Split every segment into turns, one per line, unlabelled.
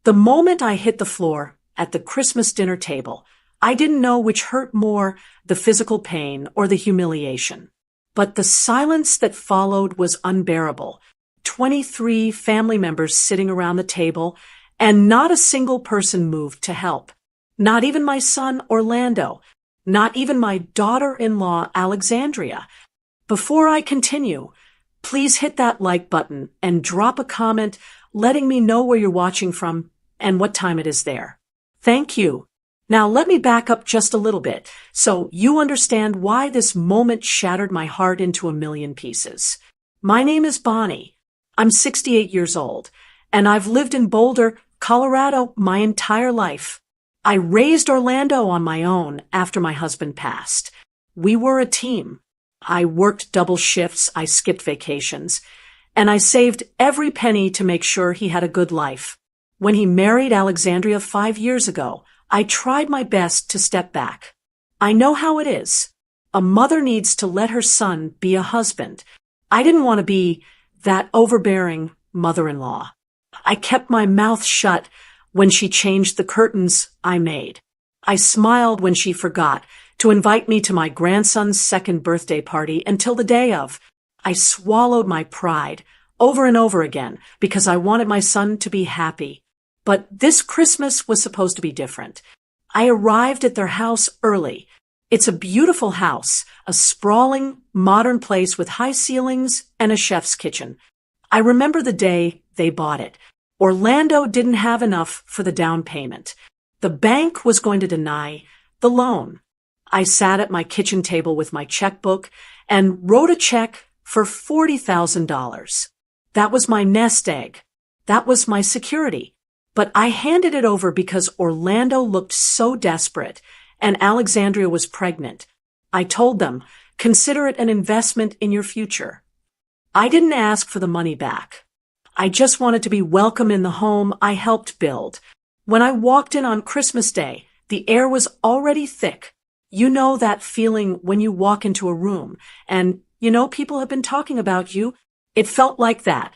The moment I hit the floor at the Christmas dinner table, I didn't know which hurt more, the physical pain or the humiliation. But the silence that followed was unbearable. 23 family members sitting around the table, and not a single person moved to help. Not even my son, Orlando. Not even my daughter-in-law, Alexandria. Before I continue, please hit that like button and drop a comment letting me know where you're watching from and what time it is there. Thank you. Now let me back up just a little bit so you understand why this moment shattered my heart into a million pieces. My name is Bonnie. I'm 68 years old, and I've lived in Boulder, Colorado my entire life. I raised Orlando on my own after my husband passed. We were a team. I worked double shifts, I skipped vacations, and I saved every penny to make sure he had a good life. When he married Alexandria 5 years ago, I tried my best to step back. I know how it is. A mother needs to let her son be a husband. I didn't want to be that overbearing mother-in-law. I kept my mouth shut when she changed the curtains I made. I smiled when she forgot to invite me to my grandson's second birthday party until the day of. I swallowed my pride over and over again because I wanted my son to be happy. But this Christmas was supposed to be different. I arrived at their house early. It's a beautiful house, a sprawling, modern place with high ceilings and a chef's kitchen. I remember the day they bought it. Orlando didn't have enough for the down payment. The bank was going to deny the loan. I sat at my kitchen table with my checkbook and wrote a check for $40,000. That was my nest egg. That was my security. But I handed it over because Orlando looked so desperate and Alexandria was pregnant. I told them, consider it an investment in your future. I didn't ask for the money back. I just wanted to be welcome in the home I helped build. When I walked in on Christmas Day, the air was already thick. You know that feeling when you walk into a room and, people have been talking about you. It felt like that.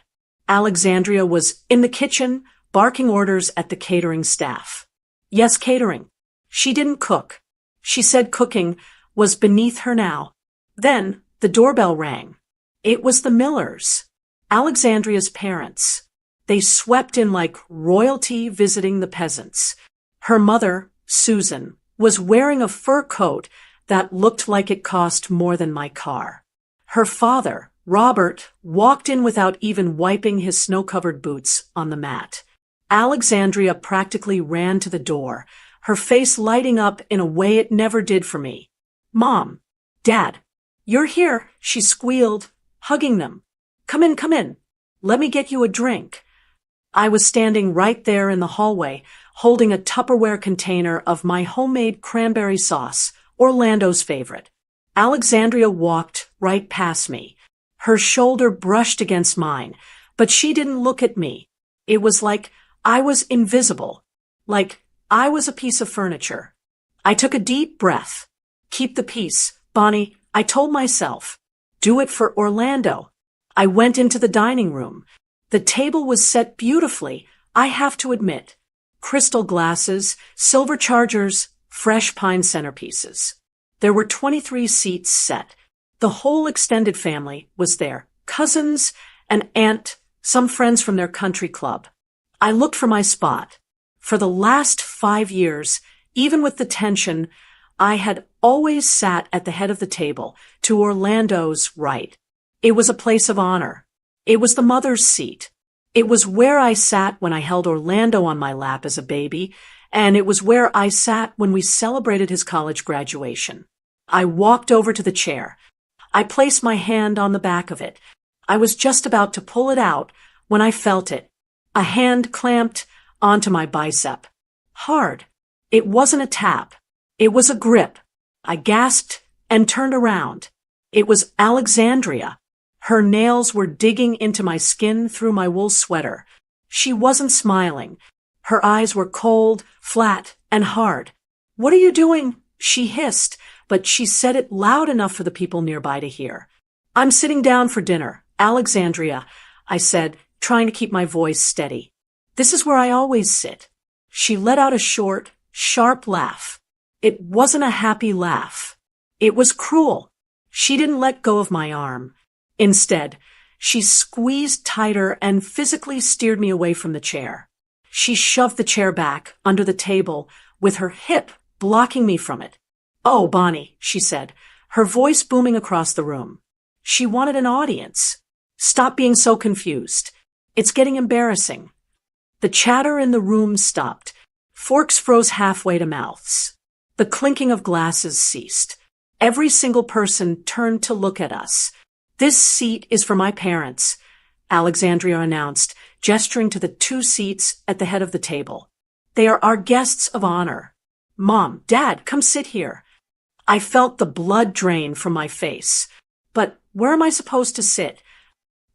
Alexandria was in the kitchen, barking orders at the catering staff. Yes, catering. She didn't cook. She said cooking was beneath her now. Then the doorbell rang. It was the Millers, Alexandria's parents. They swept in like royalty visiting the peasants. Her mother, Susan, was wearing a fur coat that looked like it cost more than my car. Her father, Robert, walked in without even wiping his snow-covered boots on the mat. Alexandria practically ran to the door, her face lighting up in a way it never did for me. Mom, Dad, you're here, she squealed, hugging them. Come in, come in. Let me get you a drink. I was standing right there in the hallway, holding a Tupperware container of my homemade cranberry sauce, Orlando's favorite. Alexandria walked right past me. Her shoulder brushed against mine, but she didn't look at me. It was like I was invisible, like I was a piece of furniture. I took a deep breath. Keep the peace, Bonnie, I told myself. Do it for Orlando. I went into the dining room. The table was set beautifully, I have to admit. Crystal glasses, silver chargers, fresh pine centerpieces. There were 23 seats set. The whole extended family was there. Cousins, an aunt, some friends from their country club. I looked for my spot. For the last 5 years, even with the tension, I had always sat at the head of the table, to Orlando's right. It was a place of honor. It was the mother's seat. It was where I sat when I held Orlando on my lap as a baby, and it was where I sat when we celebrated his college graduation. I walked over to the chair. I placed my hand on the back of it. I was just about to pull it out when I felt it. A hand clamped onto my bicep. Hard. It wasn't a tap. It was a grip. I gasped and turned around. It was Alexandria. Her nails were digging into my skin through my wool sweater. She wasn't smiling. Her eyes were cold, flat, and hard. What are you doing? She hissed, but she said it loud enough for the people nearby to hear. I'm sitting down for dinner, Alexandria, I said, trying to keep my voice steady. This is where I always sit. She let out a short, sharp laugh. It wasn't a happy laugh. It was cruel. She didn't let go of my arm. Instead, she squeezed tighter and physically steered me away from the chair. She shoved the chair back under the table with her hip blocking me from it. "Oh, Bonnie," she said, her voice booming across the room. She wanted an audience. "Stop being so confused. It's getting embarrassing." The chatter in the room stopped. Forks froze halfway to mouths. The clinking of glasses ceased. Every single person turned to look at us. "This seat is for my parents," Alexandria announced, gesturing to the 2 seats at the head of the table. "They are our guests of honor. Mom, Dad, come sit here." I felt the blood drain from my face. "But where am I supposed to sit?"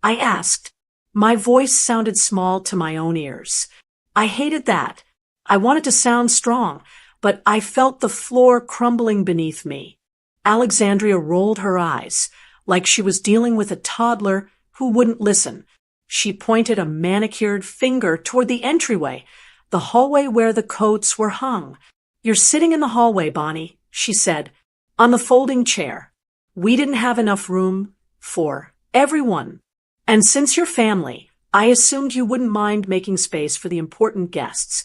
I asked. My voice sounded small to my own ears. I hated that. I wanted to sound strong, but I felt the floor crumbling beneath me. Alexandria rolled her eyes, like she was dealing with a toddler who wouldn't listen. She pointed a manicured finger toward the entryway, the hallway where the coats were hung. "You're sitting in the hallway, Bonnie," she said, "on the folding chair. We didn't have enough room for everyone. And since you're family, I assumed you wouldn't mind making space for the important guests."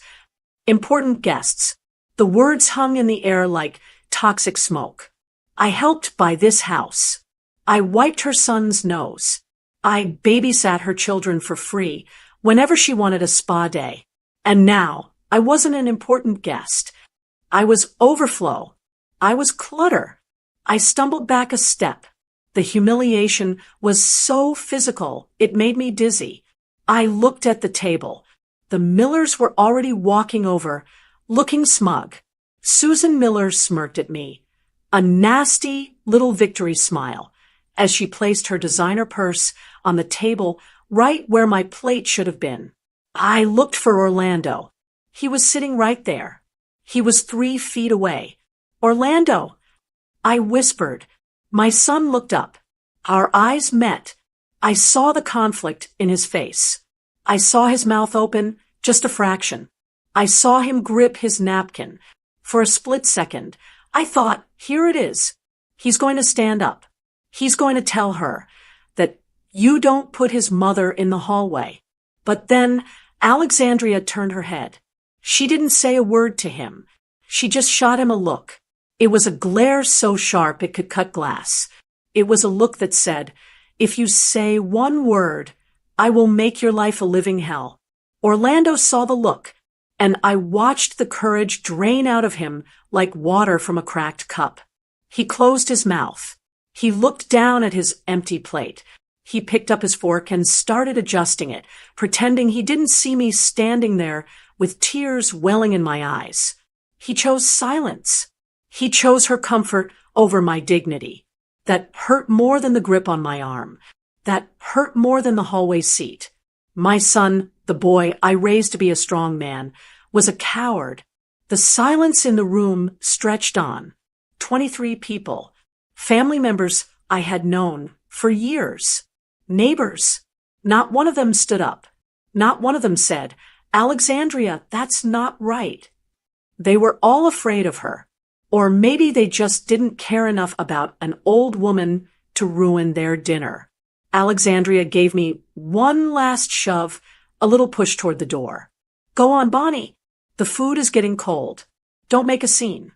Important guests. The words hung in the air like toxic smoke. I helped buy this house. I wiped her son's nose. I babysat her children for free whenever she wanted a spa day. And now, I wasn't an important guest. I was overflow. I was clutter. I stumbled back a step. The humiliation was so physical, it made me dizzy. I looked at the table. The Millers were already walking over, looking smug. Susan Miller smirked at me, a nasty little victory smile, as she placed her designer purse on the table right where my plate should have been. I looked for Orlando. He was sitting right there. He was 3 feet away. "Orlando!" I whispered. My son looked up. Our eyes met. I saw the conflict in his face. I saw his mouth open, just a fraction. I saw him grip his napkin. For a split second, I thought, here it is. He's going to stand up. He's going to tell her that you don't put his mother in the hallway. But then Alexandria turned her head. She didn't say a word to him. She just shot him a look. It was a glare so sharp it could cut glass. It was a look that said, "If you say one word, I will make your life a living hell." Orlando saw the look, and I watched the courage drain out of him like water from a cracked cup. He closed his mouth. He looked down at his empty plate. He picked up his fork and started adjusting it, pretending he didn't see me standing there with tears welling in my eyes. He chose silence. He chose her comfort over my dignity. That hurt more than the grip on my arm. That hurt more than the hallway seat. My son, the boy I raised to be a strong man, was a coward. The silence in the room stretched on. 23 people. Family members I had known for years. Neighbors. Not one of them stood up. Not one of them said, "Alexandria, that's not right." They were all afraid of her. Or maybe they just didn't care enough about an old woman to ruin their dinner. Alexandria gave me one last shove, a little push toward the door. "Go on, Bonnie. The food is getting cold. Don't make a scene.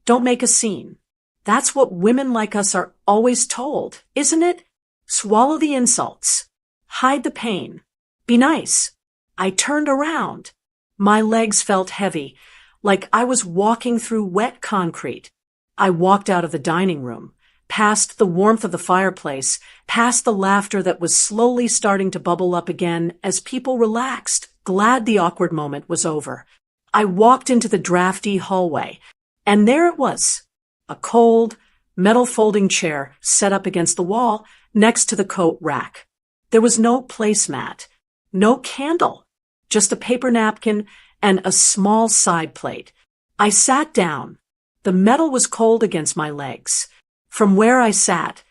Don't make a scene." That's what women like us are always told, isn't it? Swallow the insults. Hide the pain. Be nice. I turned around. My legs felt heavy, like I was walking through wet concrete. I walked out of the dining room, past the warmth of the fireplace, past the laughter that was slowly starting to bubble up again as people relaxed, glad the awkward moment was over. I walked into the drafty hallway, and there it was, a cold, metal folding chair set up against the wall next to the coat rack. There was no placemat, no candle, just a paper napkin and a small side plate. I sat down. The metal was cold against my legs. From where I sat,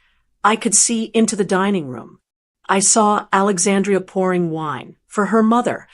I could see into the dining room. I saw Alexandria pouring wine for her mother.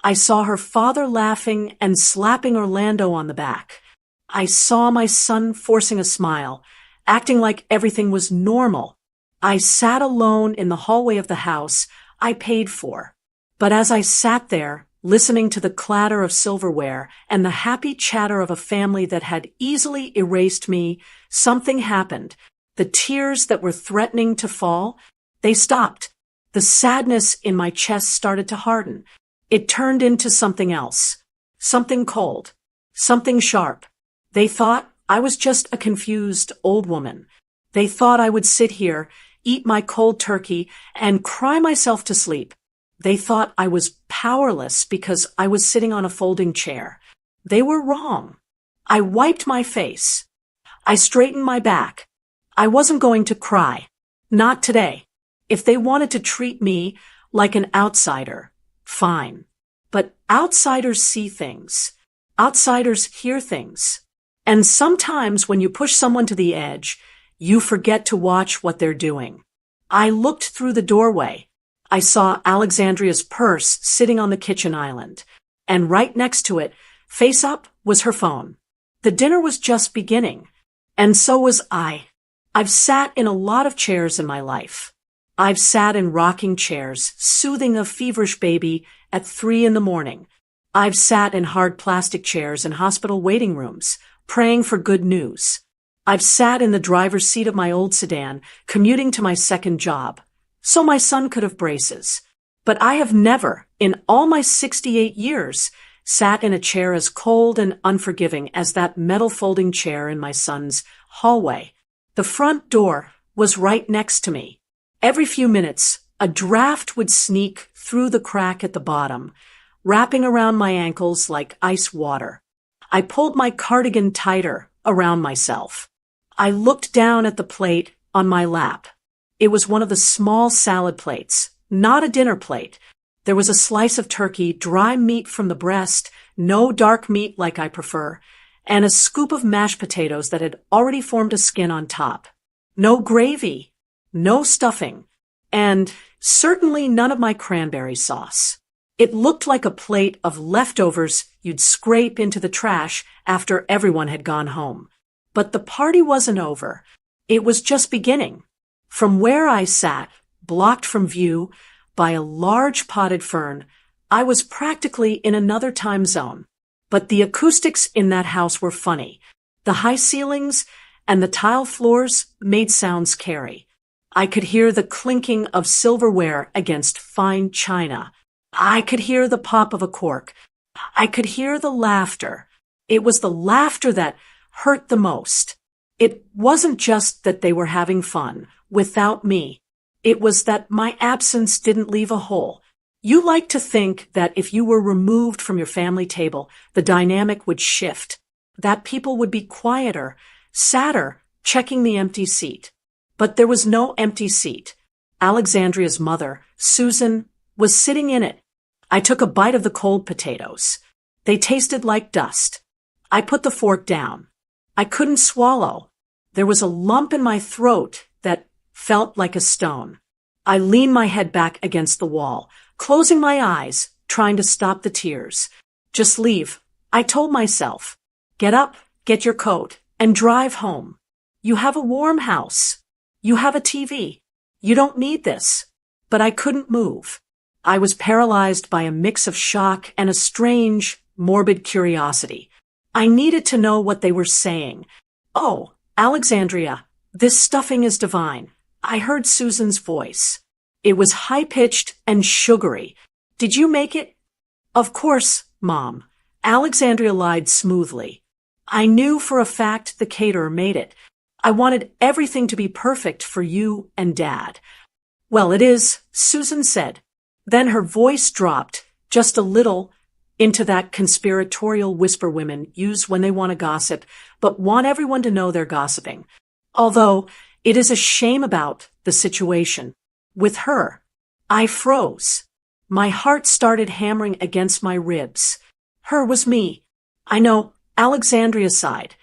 I saw her father laughing and slapping Orlando on the back. I saw my son forcing a smile, acting like everything was normal. I sat alone in the hallway of the house I paid for. But as I sat there, listening to the clatter of silverware and the happy chatter of a family that had easily erased me, something happened. The tears that were threatening to fall, they stopped. The sadness in my chest started to harden. It turned into something else. Something cold. Something sharp. They thought I was just a confused old woman. They thought I would sit here, eat my cold turkey, and cry myself to sleep. They thought I was powerless because I was sitting on a folding chair. They were wrong. I wiped my face. I straightened my back. I wasn't going to cry. Not today. If they wanted to treat me like an outsider, fine. But outsiders see things. Outsiders hear things. And sometimes when you push someone to the edge, you forget to watch what they're doing. I looked through the doorway. I saw Alexandria's purse sitting on the kitchen island, and right next to it, face up, was her phone. The dinner was just beginning, and so was I. I've sat in a lot of chairs in my life. I've sat in rocking chairs, soothing a feverish baby at 3 a.m. I've sat in hard plastic chairs in hospital waiting rooms, praying for good news. I've sat in the driver's seat of my old sedan, commuting to my second job, so my son could have braces. But I have never, in all my 68 years, sat in a chair as cold and unforgiving as that metal folding chair in my son's hallway. The front door was right next to me. Every few minutes, a draft would sneak through the crack at the bottom, wrapping around my ankles like ice water. I pulled my cardigan tighter around myself. I looked down at the plate on my lap. It was one of the small salad plates, not a dinner plate. There was a slice of turkey, dry meat from the breast, no dark meat like I prefer, and a scoop of mashed potatoes that had already formed a skin on top. No gravy, no stuffing, and certainly none of my cranberry sauce. It looked like a plate of leftovers you'd scrape into the trash after everyone had gone home. But the party wasn't over. It was just beginning. From where I sat, blocked from view by a large potted fern, I was practically in another time zone. But the acoustics in that house were funny. The high ceilings and the tile floors made sounds carry. I could hear the clinking of silverware against fine china. I could hear the pop of a cork. I could hear the laughter. It was the laughter that hurt the most. It wasn't just that they were having fun without me. It was that my absence didn't leave a hole. You like to think that if you were removed from your family table, the dynamic would shift, that people would be quieter, sadder, checking the empty seat. But there was no empty seat. Alexandria's mother, Susan, was sitting in it. I took a bite of the cold potatoes. They tasted like dust. I put the fork down. I couldn't swallow. There was a lump in my throat that felt like a stone. I leaned my head back against the wall, closing my eyes, trying to stop the tears. Just leave, I told myself. Get up, get your coat, and drive home. You have a warm house. You have a TV. You don't need this. But I couldn't move. I was paralyzed by a mix of shock and a strange, morbid curiosity. I needed to know what they were saying. Oh, Alexandria, this stuffing is divine. I heard Susan's voice. It was high-pitched and sugary. Did you make it? Of course, Mom. Alexandria lied smoothly. I knew for a fact the caterer made it. I wanted everything to be perfect for you and Dad. Well, it is, Susan said. Then her voice dropped, just a little, into that conspiratorial whisper women use when they want to gossip, but want everyone to know they're gossiping. Although, it is a shame about the situation. With her, I froze. My heart started hammering against my ribs. Her was me. I know, Alexandria's side.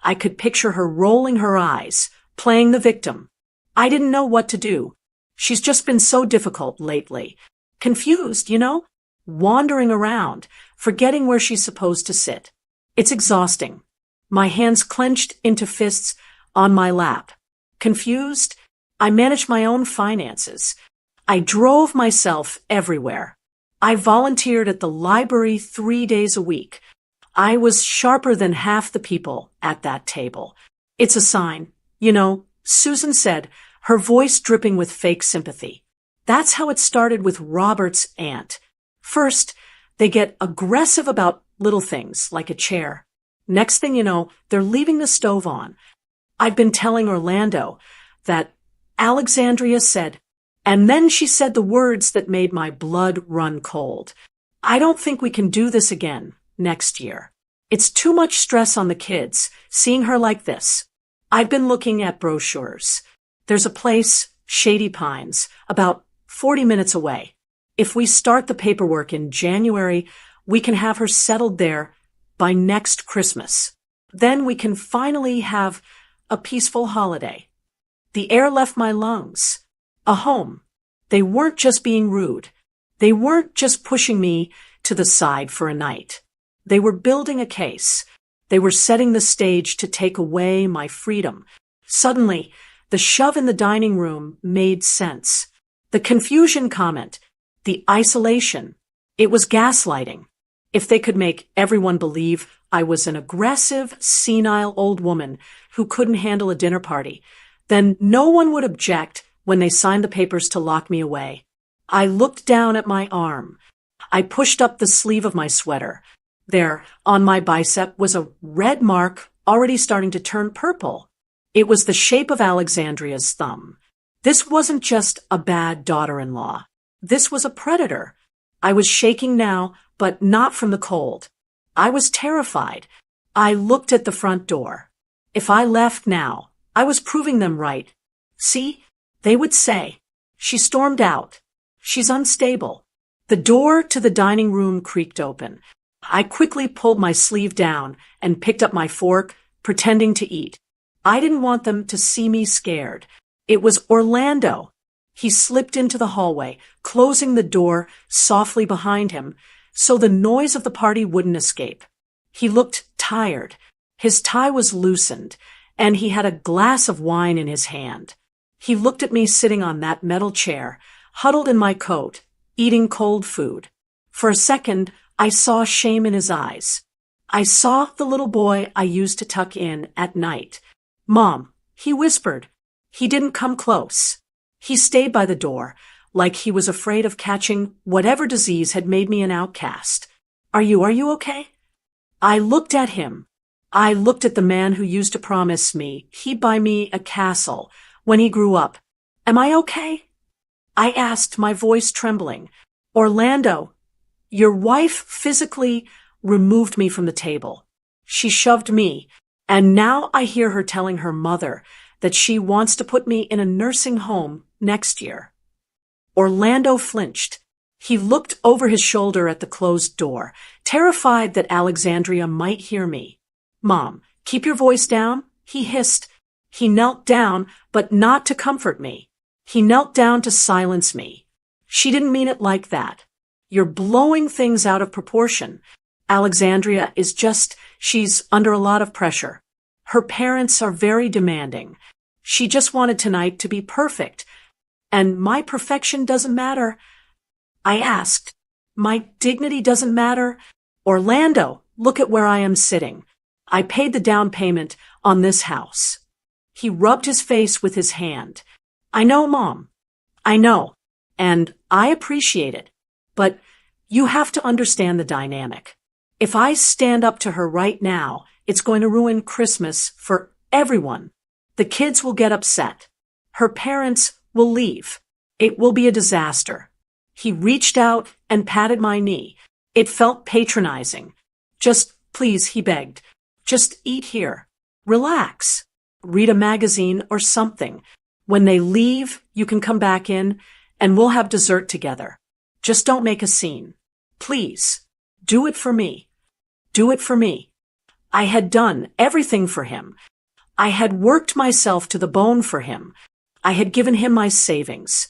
I could picture her rolling her eyes, playing the victim. I didn't know what to do. She's just been so difficult lately. Confused, you know? wandering around, forgetting where she's supposed to sit. It's exhausting. My hands clenched into fists on my lap. Confused, I managed my own finances. I drove myself everywhere. I volunteered at the library 3 days a week. I was sharper than half the people at that table. It's a sign. You know, Susan said, her voice dripping with fake sympathy. That's how it started with Robert's aunt. First, they get aggressive about little things, like a chair. Next thing you know, they're leaving the stove on. I've been telling Orlando that Alexandria said, and then she said the words that made my blood run cold. I don't think we can do this again next year. It's too much stress on the kids, seeing her like this. I've been looking at brochures. There's a place, Shady Pines, about 40 minutes away. If we start the paperwork in January, we can have her settled there by next Christmas. Then we can finally have a peaceful holiday. The air left my lungs. A home. They weren't just being rude. They weren't just pushing me to the side for a night. They were building a case. They were setting the stage to take away my freedom. Suddenly, the shove in the dining room made sense. The confusion comment, the isolation, it was gaslighting. If they could make everyone believe I was an aggressive, senile old woman who couldn't handle a dinner party, then no one would object when they signed the papers to lock me away. I looked down at my arm. I pushed up the sleeve of my sweater. There, on my bicep, was a red mark already starting to turn purple. It was the shape of Alexandria's thumb. This wasn't just a bad daughter-in-law. This was a predator. I was shaking now, but not from the cold. I was terrified. I looked at the front door. If I left now, I was proving them right. See? They would say. She stormed out. She's unstable. The door to the dining room creaked open. I quickly pulled my sleeve down and picked up my fork, pretending to eat. I didn't want them to see me scared. It was Orlando. He slipped into the hallway, closing the door softly behind him so the noise of the party wouldn't escape. He looked tired. His tie was loosened, and he had a glass of wine in his hand. He looked at me sitting on that metal chair, huddled in my coat, eating cold food. For a second, I saw shame in his eyes. I saw the little boy I used to tuck in at night. "Mom," he whispered. He didn't come close. He stayed by the door, like he was afraid of catching whatever disease had made me an outcast. Are you okay?" I looked at him. I looked at the man who used to promise me he'd buy me a castle when he grew up. "Am I okay?" I asked, my voice trembling. "Orlando, your wife physically removed me from the table. She shoved me, and now I hear her telling her mother that she wants to put me in a nursing home next year." Orlando flinched. He looked over his shoulder at the closed door, terrified that Alexandria might hear me. "Mom, keep your voice down," he hissed. He knelt down, but not to comfort me. He knelt down to silence me. "She didn't mean it like that. You're blowing things out of proportion. Alexandria is she's under a lot of pressure. Her parents are very demanding. She just wanted tonight to be perfect. And my perfection doesn't matter." I asked, "My dignity doesn't matter?" "Orlando, look at where I am sitting. I paid the down payment on this house." He rubbed his face with his hand. "I know, Mom. I know. And I appreciate it. But you have to understand the dynamic. If I stand up to her right now, it's going to ruin Christmas for everyone. The kids will get upset. Her parents will leave. It will be a disaster." He reached out and patted my knee. It felt patronizing. "Just please," he begged. "Just eat here. Relax. Read a magazine or something. When they leave, you can come back in, and we'll have dessert together. Just don't make a scene. Please. Do it for me. Do it for me." I had done everything for him. I had worked myself to the bone for him. I had given him my savings.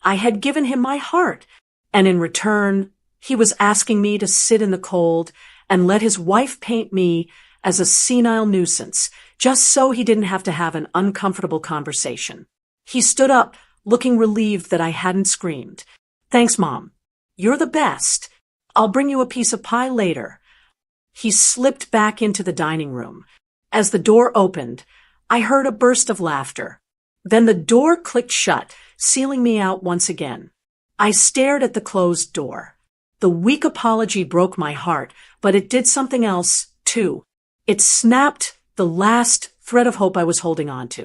I had given him my heart. And in return, He was asking me to sit in the cold and let his wife paint me as a senile nuisance, just so he didn't have to have an uncomfortable conversation. He stood up, looking relieved that I hadn't screamed. "Thanks, Mom. You're the best. I'll bring you a piece of pie later." He slipped back into the dining room. As the door opened, I heard a burst of laughter. Then the door clicked shut, sealing me out once again. I stared at the closed door. The weak apology broke my heart, but it did something else, too. It snapped the last thread of hope I was holding on to.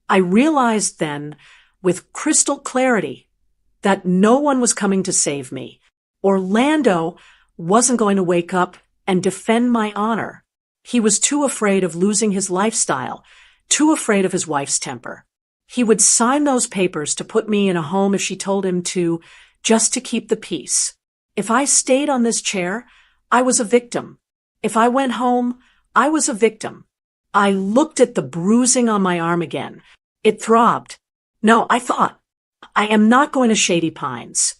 I realized then, with crystal clarity, that no one was coming to save me. Orlando wasn't going to wake up and defend my honor. He was too afraid of losing his lifestyle, too afraid of his wife's temper. He would sign those papers to put me in a home if she told him to, just to keep the peace. If I stayed on this chair, I was a victim. If I went home, I was a victim. I looked at the bruising on my arm again. It throbbed. No, I thought, I am not going to Shady Pines.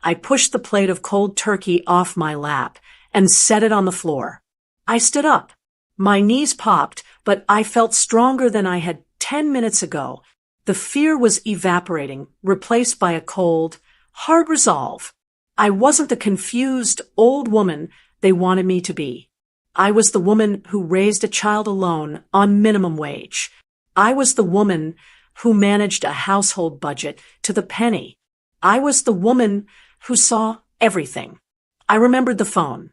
I pushed the plate of cold turkey off my lap and set it on the floor. I stood up. My knees popped, but I felt stronger than I had 10 minutes ago. The fear was evaporating, replaced by a cold, hard resolve. I wasn't the confused old woman they wanted me to be. I was the woman who raised a child alone on minimum wage. I was the woman who managed a household budget to the penny. I was the woman who saw everything. I remembered the phone.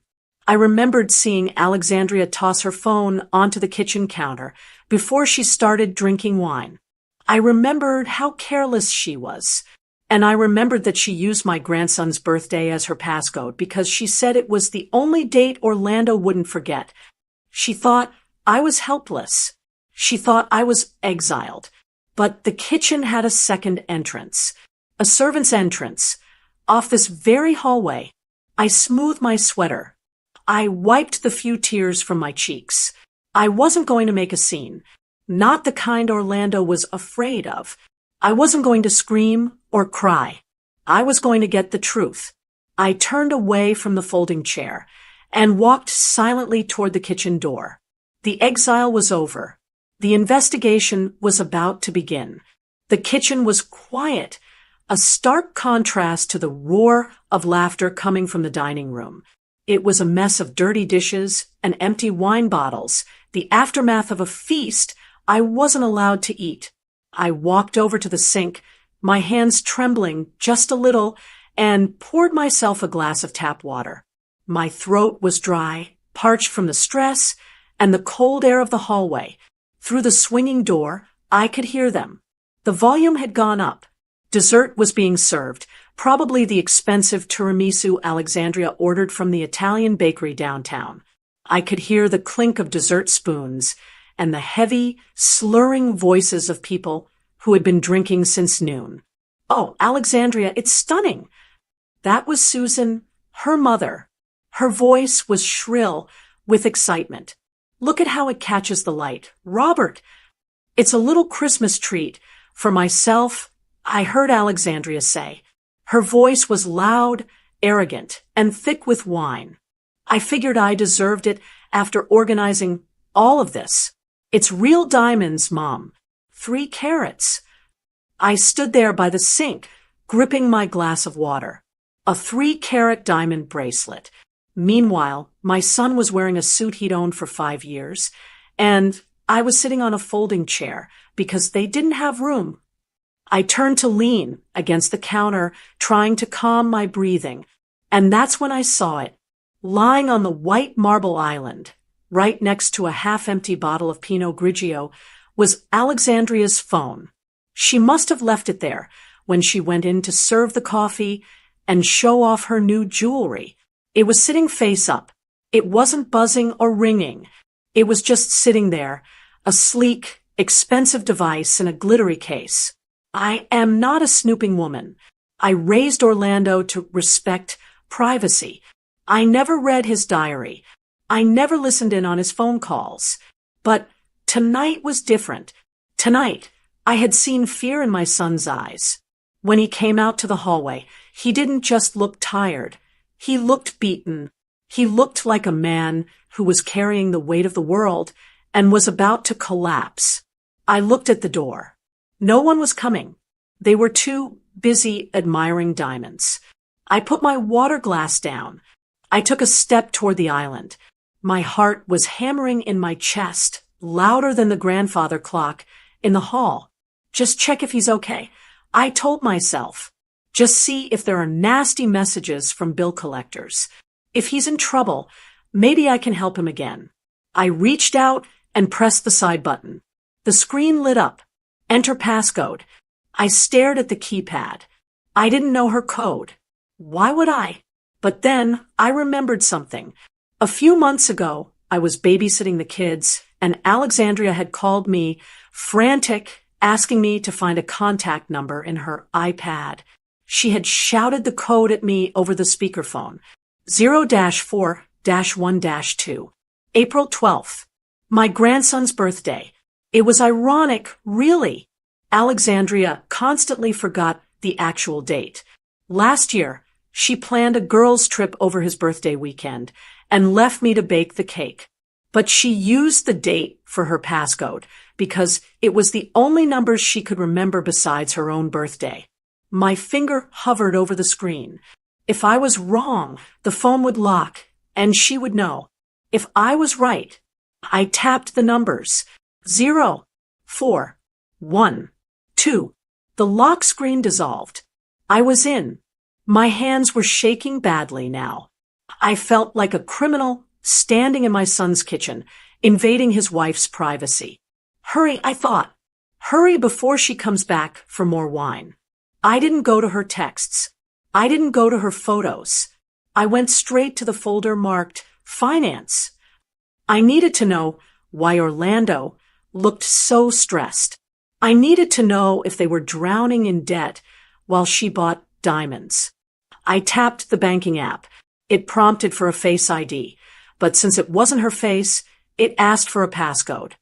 I remembered seeing Alexandria toss her phone onto the kitchen counter before she started drinking wine. I remembered how careless she was. And I remembered that she used my grandson's birthday as her passcode because she said it was the only date Orlando wouldn't forget. She thought I was helpless. She thought I was exiled. But the kitchen had a second entrance, a servant's entrance, off this very hallway. I smoothed my sweater. I wiped the few tears from my cheeks. I wasn't going to make a scene, not the kind Orlando was afraid of. I wasn't going to scream or cry. I was going to get the truth. I turned away from the folding chair and walked silently toward the kitchen door. The exile was over. The investigation was about to begin. The kitchen was quiet, a stark contrast to the roar of laughter coming from the dining room. It was a mess of dirty dishes and empty wine bottles, the aftermath of a feast I wasn't allowed to eat. I walked over to the sink, my hands trembling just a little, and poured myself a glass of tap water. My throat was dry, parched from the stress and the cold air of the hallway. Through the swinging door, I could hear them. The volume had gone up. Dessert was being served, probably the expensive tiramisu Alexandria ordered from the Italian bakery downtown. I could hear the clink of dessert spoons and the heavy, slurring voices of people who had been drinking since noon. "Oh, Alexandria, it's stunning." That was Susan, her mother. Her voice was shrill with excitement. "Look at how it catches the light. Robert, it's a little Christmas treat for myself," I heard Alexandria say. Her voice was loud, arrogant, and thick with wine. I figured I deserved it after organizing all of this. "It's real diamonds, Mom. 3 carats. I stood there by the sink, gripping my glass of water. A 3-carat diamond bracelet. Meanwhile, my son was wearing a suit he'd owned for 5 years, and I was sitting on a folding chair because they didn't have room. I turned to lean against the counter, trying to calm my breathing, and that's when I saw it. Lying on the white marble island, right next to a half-empty bottle of Pinot Grigio, was Alexandria's phone. She must have left it there when she went in to serve the coffee and show off her new jewelry. It was sitting face up. It wasn't buzzing or ringing. It was just sitting there, a sleek, expensive device in a glittery case. I am not a snooping woman. I raised Orlando to respect privacy. I never read his diary. I never listened in on his phone calls. But tonight was different. Tonight, I had seen fear in my son's eyes. When he came out to the hallway, he didn't just look tired. He looked beaten. He looked like a man who was carrying the weight of the world and was about to collapse. I looked at the door. No one was coming. They were too busy admiring diamonds. I put my water glass down. I took a step toward the island. My heart was hammering in my chest, louder than the grandfather clock in the hall. Just check if he's okay. I told myself. Just see if there are nasty messages from bill collectors. If he's in trouble, maybe I can help him again. I reached out and pressed the side button. The screen lit up. Enter passcode. I stared at the keypad. I didn't know her code. Why would I? But then I remembered something. A few months ago, I was babysitting the kids, and Alexandria had called me, frantic, asking me to find a contact number in her iPad. She had shouted the code at me over the speakerphone. 0-4-1-2. April 12th. My grandson's birthday. It was ironic, really. Alexandria constantly forgot the actual date. Last year, she planned a girls' trip over his birthday weekend and left me to bake the cake. But she used the date for her passcode because it was the only number she could remember besides her own birthday. My finger hovered over the screen. If I was wrong, the phone would lock and she would know. If I was right, I tapped the numbers. 0, 4, 1, 2. The lock screen dissolved. I was in. My hands were shaking badly now. I felt like a criminal standing in my son's kitchen, invading his wife's privacy. Hurry, I thought. Hurry before she comes back for more wine. I didn't go to her texts. I didn't go to her photos. I went straight to the folder marked Finance. I needed to know why Orlando looked so stressed. I needed to know if they were drowning in debt while she bought diamonds. I tapped the banking app. It prompted for a Face ID, but since it wasn't her face, it asked for a passcode.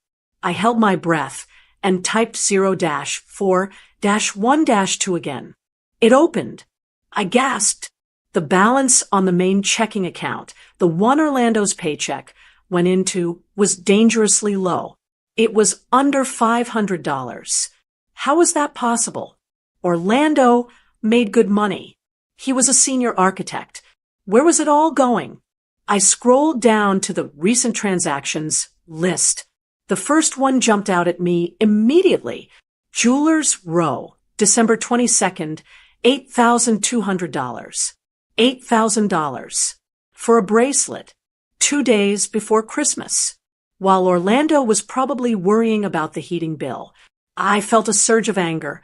I held my breath and typed 0-4-1-2 again. It opened. I gasped. The balance on the main checking account, the one Orlando's paycheck went into, was dangerously low. It was under $500. How was that possible? Orlando made good money. He was a senior architect. Where was it all going? I scrolled down to the recent transactions list. The first one jumped out at me immediately. Jewelers Row, December 22nd, $8,200. $8,000. For a bracelet. 2 days before Christmas. While Orlando was probably worrying about the heating bill, I felt a surge of anger,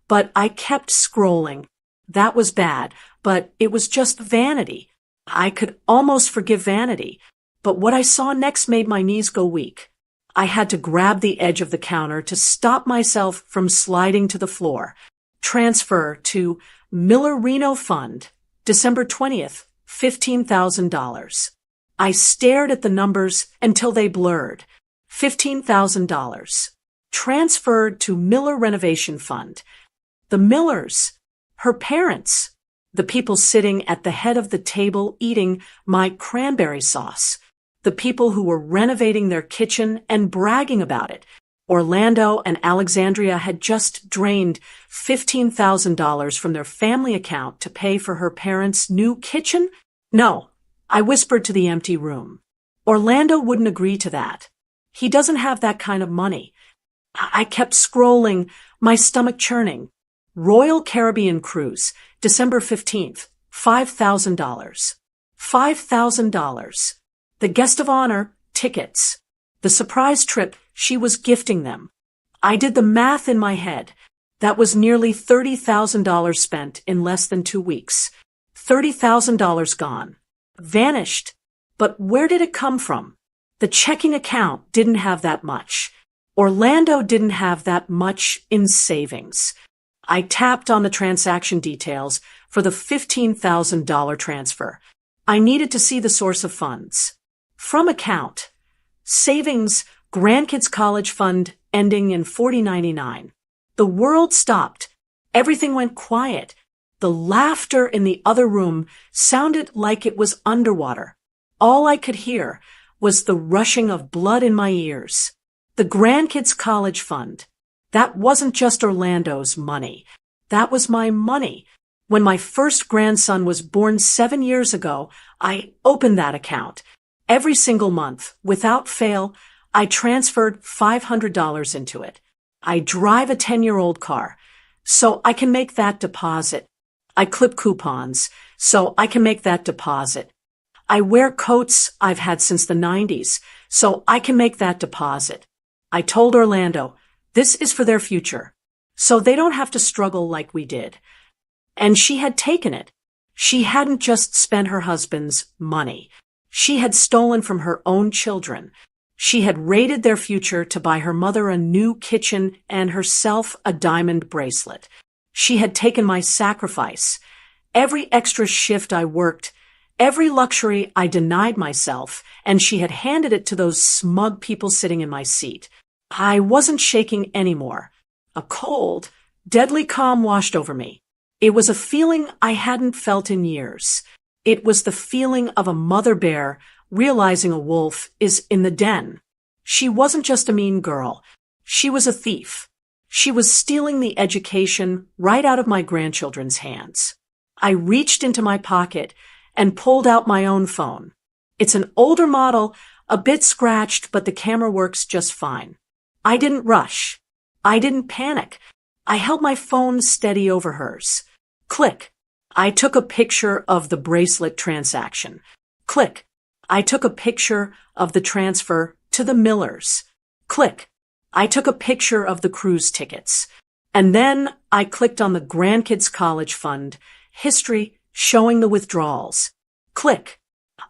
but I kept scrolling. That was bad, but it was just vanity. I could almost forgive vanity, but what I saw next made my knees go weak. I had to grab the edge of the counter to stop myself from sliding to the floor. Transfer to Miller Reno Fund, December 20th, $15,000. I stared at the numbers until they blurred. $15,000. Transferred to Miller Renovation Fund. The Millers, her parents, the people sitting at the head of the table eating my cranberry sauce, the people who were renovating their kitchen and bragging about it. Orlando and Alexandria had just drained $15,000 from their family account to pay for her parents' new kitchen? No, I whispered to the empty room. Orlando wouldn't agree to that. He doesn't have that kind of money. I kept scrolling, my stomach churning. Royal Caribbean Cruise, December 15th, $5,000. $5,000. The guest of honor, tickets. The surprise trip, she was gifting them. I did the math in my head. That was nearly $30,000 spent in less than 2 weeks. $30,000 gone. Vanished. But where did it come from? The checking account didn't have that much. Orlando didn't have that much in savings. I tapped on the transaction details for the $15,000 transfer. I needed to see the source of funds. From account. Savings, Grandkids College Fund ending in 4099. The world stopped. Everything went quiet. The laughter in the other room sounded like it was underwater. All I could hear was the rushing of blood in my ears. The Grandkids College Fund. That wasn't just Orlando's money. That was my money. When my first grandson was born 7 years ago, I opened that account. Every single month, without fail, I transferred $500 into it. I drive a 10-year-old car, so I can make that deposit. I clip coupons, so I can make that deposit. I wear coats I've had since the 90s, so I can make that deposit. I told Orlando, this is for their future, so they don't have to struggle like we did. And she had taken it. She hadn't just spent her husband's money. She had stolen from her own children. She had raided their future to buy her mother a new kitchen and herself a diamond bracelet. She had taken my sacrifice, every extra shift I worked, every luxury I denied myself, and she had handed it to those smug people sitting in my seat. I wasn't shaking anymore. A cold, deadly calm washed over me. It was a feeling I hadn't felt in years. It was the feeling of a mother bear realizing a wolf is in the den. She wasn't just a mean girl. She was a thief. She was stealing the education right out of my grandchildren's hands. I reached into my pocket and pulled out my own phone. It's an older model, a bit scratched, but the camera works just fine. I didn't rush. I didn't panic. I held my phone steady over hers. Click. I took a picture of the bracelet transaction. Click. I took a picture of the transfer to the Millers. Click. I took a picture of the cruise tickets. And then I clicked on the Grandkids College Fund, history showing the withdrawals. Click.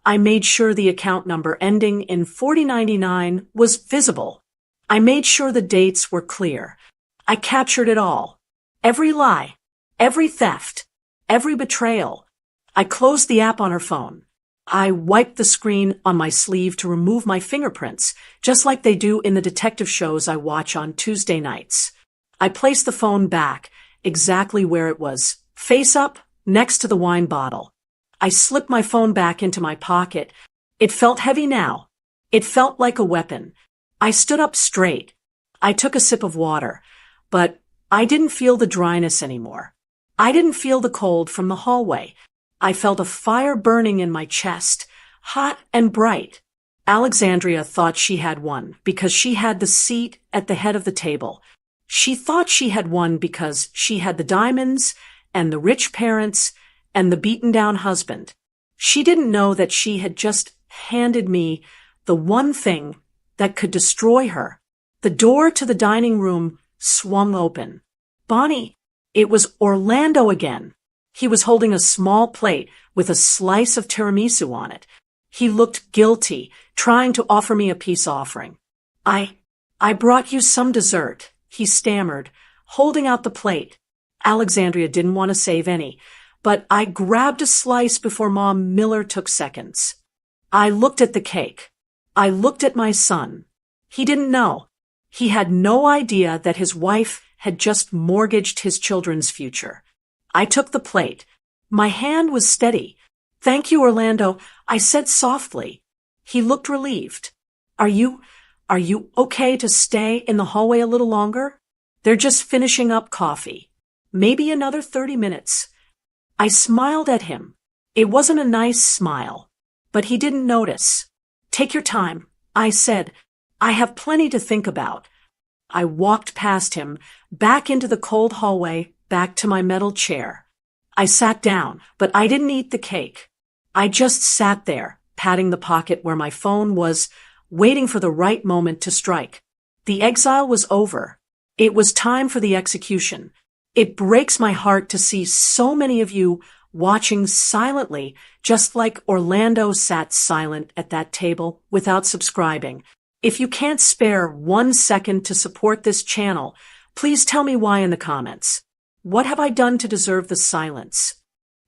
I made sure the account number ending in 4099 was visible. I made sure the dates were clear. I captured it all. Every lie. Every theft, every betrayal. I closed the app on her phone. I wiped the screen on my sleeve to remove my fingerprints, just like they do in the detective shows I watch on Tuesday nights. I placed the phone back, exactly where it was, face up, next to the wine bottle. I slipped my phone back into my pocket. It felt heavy now. It felt like a weapon. I stood up straight. I took a sip of water, but I didn't feel the dryness anymore. I didn't feel the cold from the hallway. I felt a fire burning in my chest, hot and bright. Alexandria thought she had won because she had the seat at the head of the table. She thought she had won because she had the diamonds and the rich parents and the beaten-down husband. She didn't know that she had just handed me the one thing that could destroy her. The door to the dining room swung open. Bonnie, it was Orlando again. He was holding a small plate with a slice of tiramisu on it. He looked guilty, trying to offer me a peace offering. I brought you some dessert, he stammered, holding out the plate. Alexandria didn't want to save any, but I grabbed a slice before Mom Miller took seconds. I looked at the cake. I looked at my son. He didn't know. He had no idea that his wife had just mortgaged his children's future. I took the plate. My hand was steady. Thank you, Orlando, I said softly. He looked relieved. Are you okay to stay in the hallway a little longer? They're just finishing up coffee. Maybe another 30 minutes. I smiled at him. It wasn't a nice smile, but he didn't notice. Take your time, I said. I have plenty to think about. I walked past him, back into the cold hallway, back to my metal chair. I sat down, but I didn't eat the cake. I just sat there, patting the pocket where my phone was, waiting for the right moment to strike. The exile was over. It was time for the execution. It breaks my heart to see so many of you watching silently, just like Orlando sat silent at that table without subscribing. If you can't spare 1 second to support this channel, please tell me why in the comments. What have I done to deserve the silence?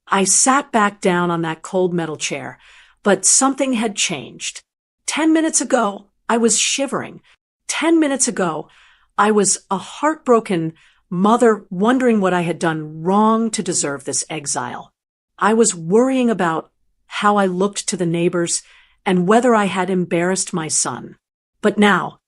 I sat back down on that cold metal chair, but something had changed. 10 minutes ago, I was shivering. 10 minutes ago, I was a heartbroken, Mother wondering what I had done wrong to deserve this exile. I was worrying about how I looked to the neighbors and whether I had embarrassed my son. But now,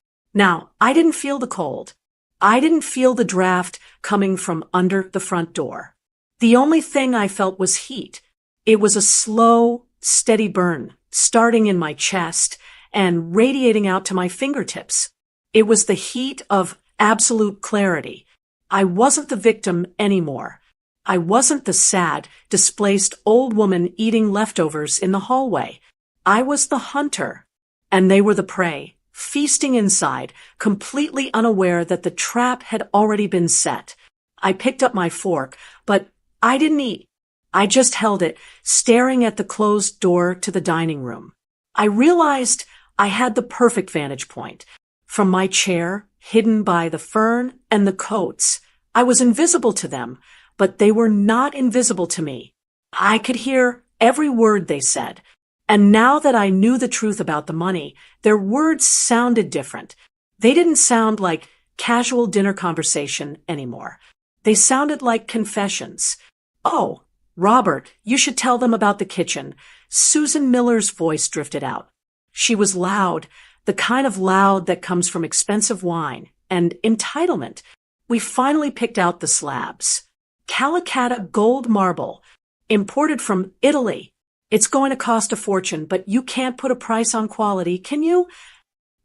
I didn't feel the cold. I didn't feel the draft coming from under the front door. The only thing I felt was heat. It was a slow, steady burn, starting in my chest and radiating out to my fingertips. It was the heat of absolute clarity. I wasn't the victim anymore. I wasn't the sad, displaced old woman eating leftovers in the hallway. I was the hunter, and they were the prey, feasting inside, completely unaware that the trap had already been set. I picked up my fork, but I didn't eat. I just held it, staring at the closed door to the dining room. I realized I had the perfect vantage point. From my chair, hidden by the fern and the coats, I was invisible to them, but they were not invisible to me. I could hear every word they said. And now that I knew the truth about the money, their words sounded different. They didn't sound like casual dinner conversation anymore. They sounded like confessions. "Oh, Robert, you should tell them about the kitchen." Susan Miller's voice drifted out. She was loud, the kind of loud that comes from expensive wine and entitlement. We finally picked out the slabs. Calacatta gold marble, imported from Italy. It's going to cost a fortune, but you can't put a price on quality, can you?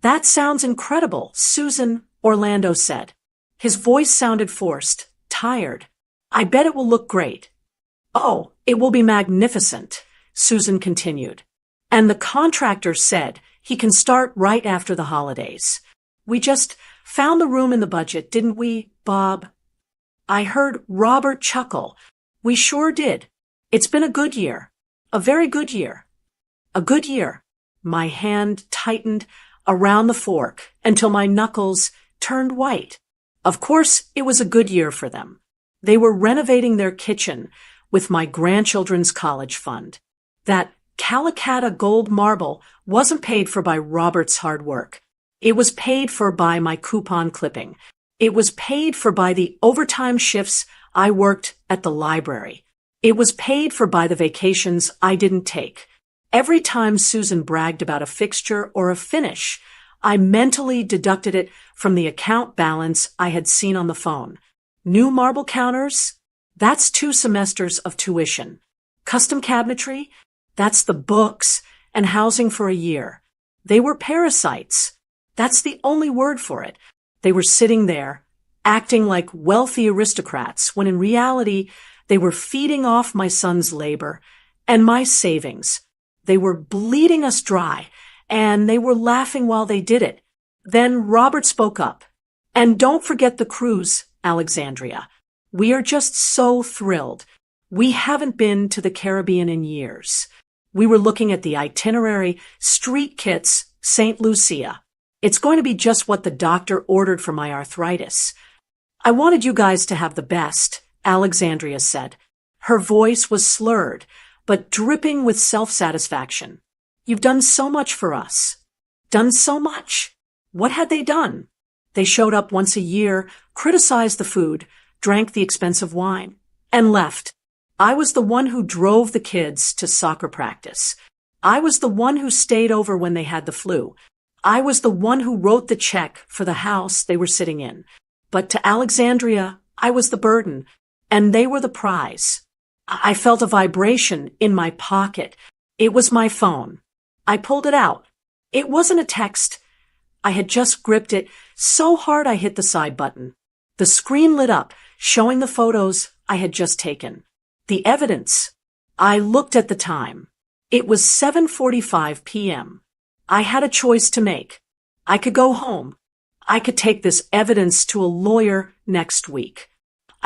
"That sounds incredible," Susan Orlando said. His voice sounded forced, tired. "I bet it will look great." "Oh, it will be magnificent," Susan continued. "And the contractor said he can start right after the holidays. We just found the room in the budget, didn't we, Bob?" I heard Robert chuckle. "We sure did. It's been a good year. A very good year. A good year." My hand tightened around the fork until my knuckles turned white. Of course, it was a good year for them. They were renovating their kitchen with my grandchildren's college fund. That Calacatta gold marble wasn't paid for by Robert's hard work. It was paid for by my coupon clipping. It was paid for by the overtime shifts I worked at the library. It was paid for by the vacations I didn't take. Every time Susan bragged about a fixture or a finish, I mentally deducted it from the account balance I had seen on the phone. New marble counters? That's 2 semesters of tuition. Custom cabinetry? That's the books and housing for a year. They were parasites. That's the only word for it. They were sitting there, acting like wealthy aristocrats, when in reality, they were feeding off my son's labor and my savings. They were bleeding us dry, and they were laughing while they did it. Then Robert spoke up. "And don't forget the cruise, Alexandria. We are just so thrilled. We haven't been to the Caribbean in years." We were looking at the itinerary, Street Kits, St. Lucia. "It's going to be just what the doctor ordered for my arthritis." "I wanted you guys to have the best," Alexandria said. Her voice was slurred, but dripping with self-satisfaction. "You've done so much for us." Done so much? What had they done? They showed up once a year, criticized the food, drank the expensive wine, and left. I was the one who drove the kids to soccer practice. I was the one who stayed over when they had the flu. I was the one who wrote the check for the house they were sitting in. But to Alexandria, I was the burden, and they were the prize. I felt a vibration in my pocket. It was my phone. I pulled it out. It wasn't a text. I had just gripped it so hard I hit the side button. The screen lit up, showing the photos I had just taken. The evidence. I looked at the time. It was 7:45 p.m. I had a choice to make. I could go home. I could take this evidence to a lawyer next week.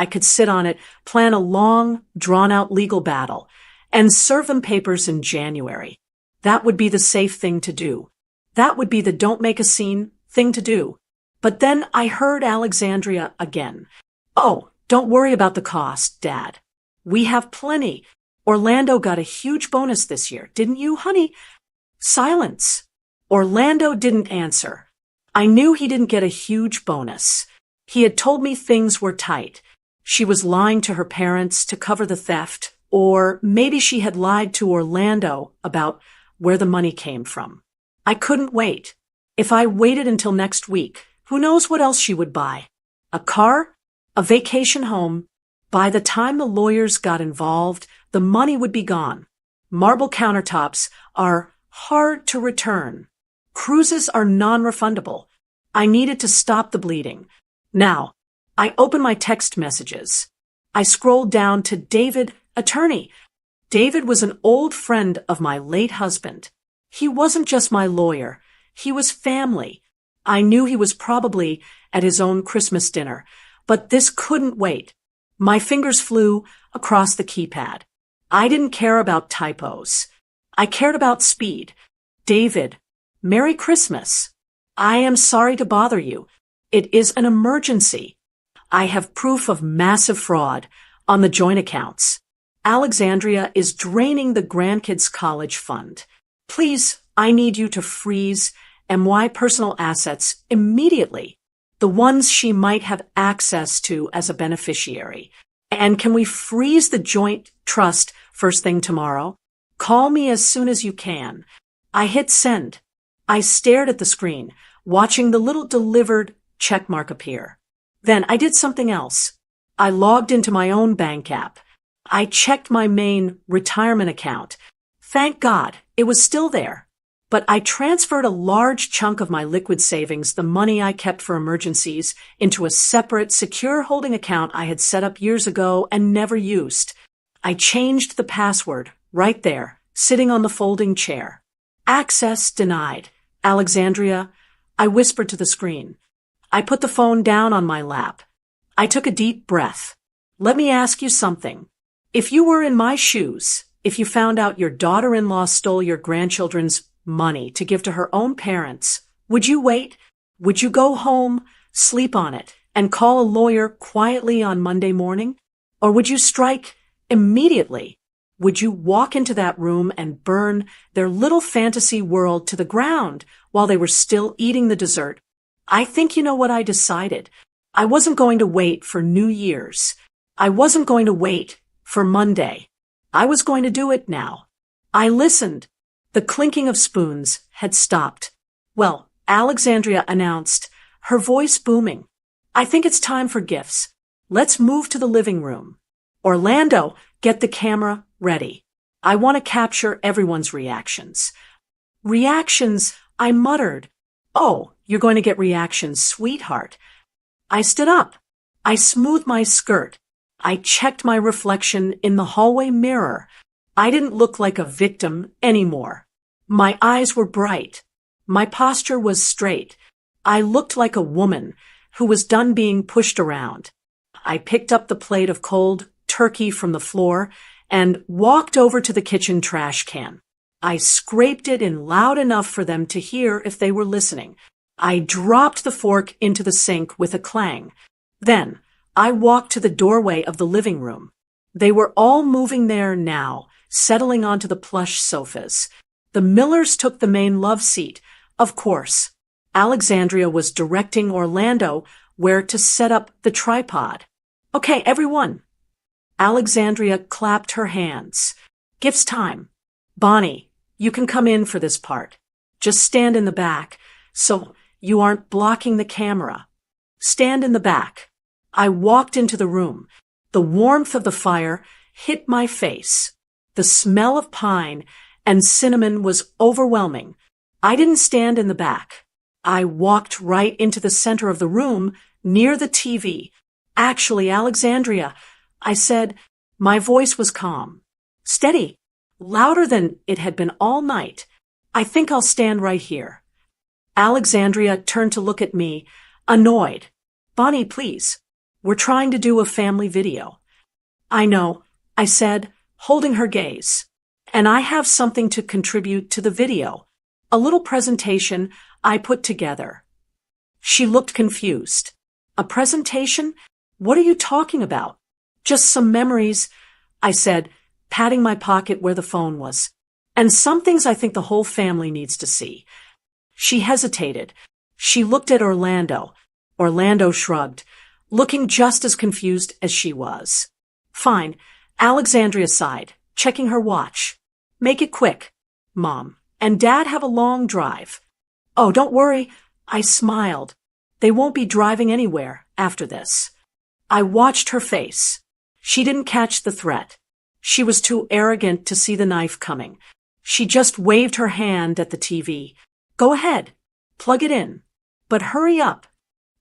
I could sit on it, plan a long, drawn-out legal battle, and serve them papers in January. That would be the safe thing to do. That would be the don't make a scene thing to do. But then I heard Alexandria again. "Oh, don't worry about the cost, Dad. We have plenty. Orlando got a huge bonus this year, didn't you, honey?" Silence. Orlando didn't answer. I knew he didn't get a huge bonus. He had told me things were tight. She was lying to her parents to cover the theft, or maybe she had lied to Orlando about where the money came from. I couldn't wait. If I waited until next week, who knows what else she would buy? A car? A vacation home? By the time the lawyers got involved, the money would be gone. Marble countertops are hard to return. Cruises are non-refundable. I needed to stop the bleeding. Now, I opened my text messages. I scrolled down to David, attorney. David was an old friend of my late husband. He wasn't just my lawyer. He was family. I knew he was probably at his own Christmas dinner, but this couldn't wait. My fingers flew across the keypad. I didn't care about typos. I cared about speed. David, Merry Christmas. I am sorry to bother you. It is an emergency. I have proof of massive fraud on the joint accounts. Alexandria is draining the grandkids' college fund. Please, I need you to freeze MY personal assets immediately, the ones she might have access to as a beneficiary. And can we freeze the joint trust first thing tomorrow? Call me as soon as you can. I hit send. I stared at the screen, watching the little delivered checkmark appear. Then I did something else. I logged into my own bank app. I checked my main retirement account. Thank God, it was still there. But I transferred a large chunk of my liquid savings, the money I kept for emergencies, into a separate, secure holding account I had set up years ago and never used. I changed the password right there, sitting on the folding chair. Access denied. Alexandria, I whispered to the screen. I put the phone down on my lap. I took a deep breath. Let me ask you something. If you were in my shoes, if you found out your daughter-in-law stole your grandchildren's money to give to her own parents, would you wait? Would you go home, sleep on it, and call a lawyer quietly on Monday morning? Or would you strike immediately? Would you walk into that room and burn their little fantasy world to the ground while they were still eating the dessert? I think you know what I decided. I wasn't going to wait for New Year's. I wasn't going to wait for Monday. I was going to do it now. I listened. The clinking of spoons had stopped. Well, Alexandria announced, her voice booming. I think it's time for gifts. Let's move to the living room. Orlando, get the camera ready. I want to capture everyone's reactions. Reactions, I muttered. Oh, you're going to get reactions, sweetheart. I stood up. I smoothed my skirt. I checked my reflection in the hallway mirror. I didn't look like a victim anymore. My eyes were bright. My posture was straight. I looked like a woman who was done being pushed around. I picked up the plate of cold turkey from the floor and walked over to the kitchen trash can. I scraped it in loud enough for them to hear if they were listening. I dropped the fork into the sink with a clang. Then I walked to the doorway of the living room. They were all moving there now, settling onto the plush sofas. The Millers took the main love seat. Of course, Alexandria was directing Orlando where to set up the tripod. Okay, everyone. Alexandria clapped her hands. Gifts time. Bonnie, you can come in for this part. Just stand in the back, so you aren't blocking the camera. Stand in the back. I walked into the room. The warmth of the fire hit my face. The smell of pine and cinnamon was overwhelming. I didn't stand in the back. I walked right into the center of the room, near the TV. Actually, Alexandria, I said, my voice was calm. Steady, louder than it had been all night. I think I'll stand right here. Alexandria turned to look at me, annoyed. Bonnie, please. We're trying to do a family video. I know, I said, holding her gaze. And I have something to contribute to the video. A little presentation I put together. She looked confused. A presentation? What are you talking about? Just some memories, I said, patting my pocket where the phone was. And some things I think the whole family needs to see. She hesitated. She looked at Orlando. Orlando shrugged, looking just as confused as she was. Fine, Alexandria sighed, checking her watch. Make it quick. Mom and Dad have a long drive. Oh, don't worry, I smiled. They won't be driving anywhere after this. I watched her face. She didn't catch the threat. She was too arrogant to see the knife coming. She just waved her hand at the TV. Go ahead, plug it in. But hurry up.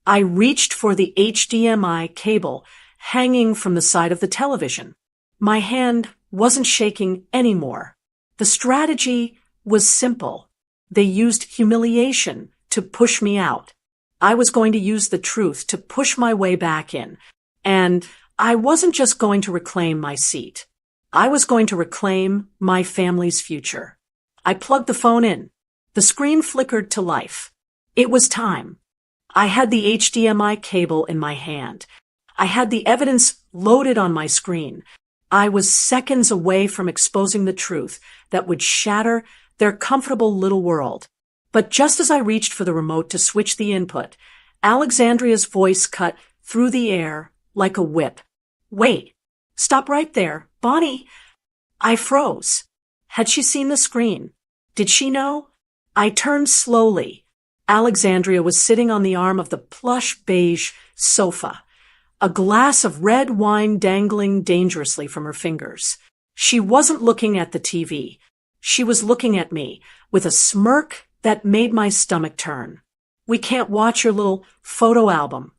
I reached for the HDMI cable hanging from the side of the television. My hand wasn't shaking anymore. The strategy was simple. They used humiliation to push me out. I was going to use the truth to push my way back in. And I wasn't just going to reclaim my seat. I was going to reclaim my family's future. I plugged the phone in. The screen flickered to life. It was time. I had the HDMI cable in my hand. I had the evidence loaded on my screen. I was seconds away from exposing the truth that would shatter their comfortable little world. But just as I reached for the remote to switch the input, Alexandria's voice cut through the air like a whip. Wait, stop right there, Bonnie. I froze. Had she seen the screen? Did she know? I turned slowly. Alexandria was sitting on the arm of the plush beige sofa, a glass of red wine dangling dangerously from her fingers. She wasn't looking at the TV. She was looking at me with a smirk that made my stomach turn. We can't watch your little photo album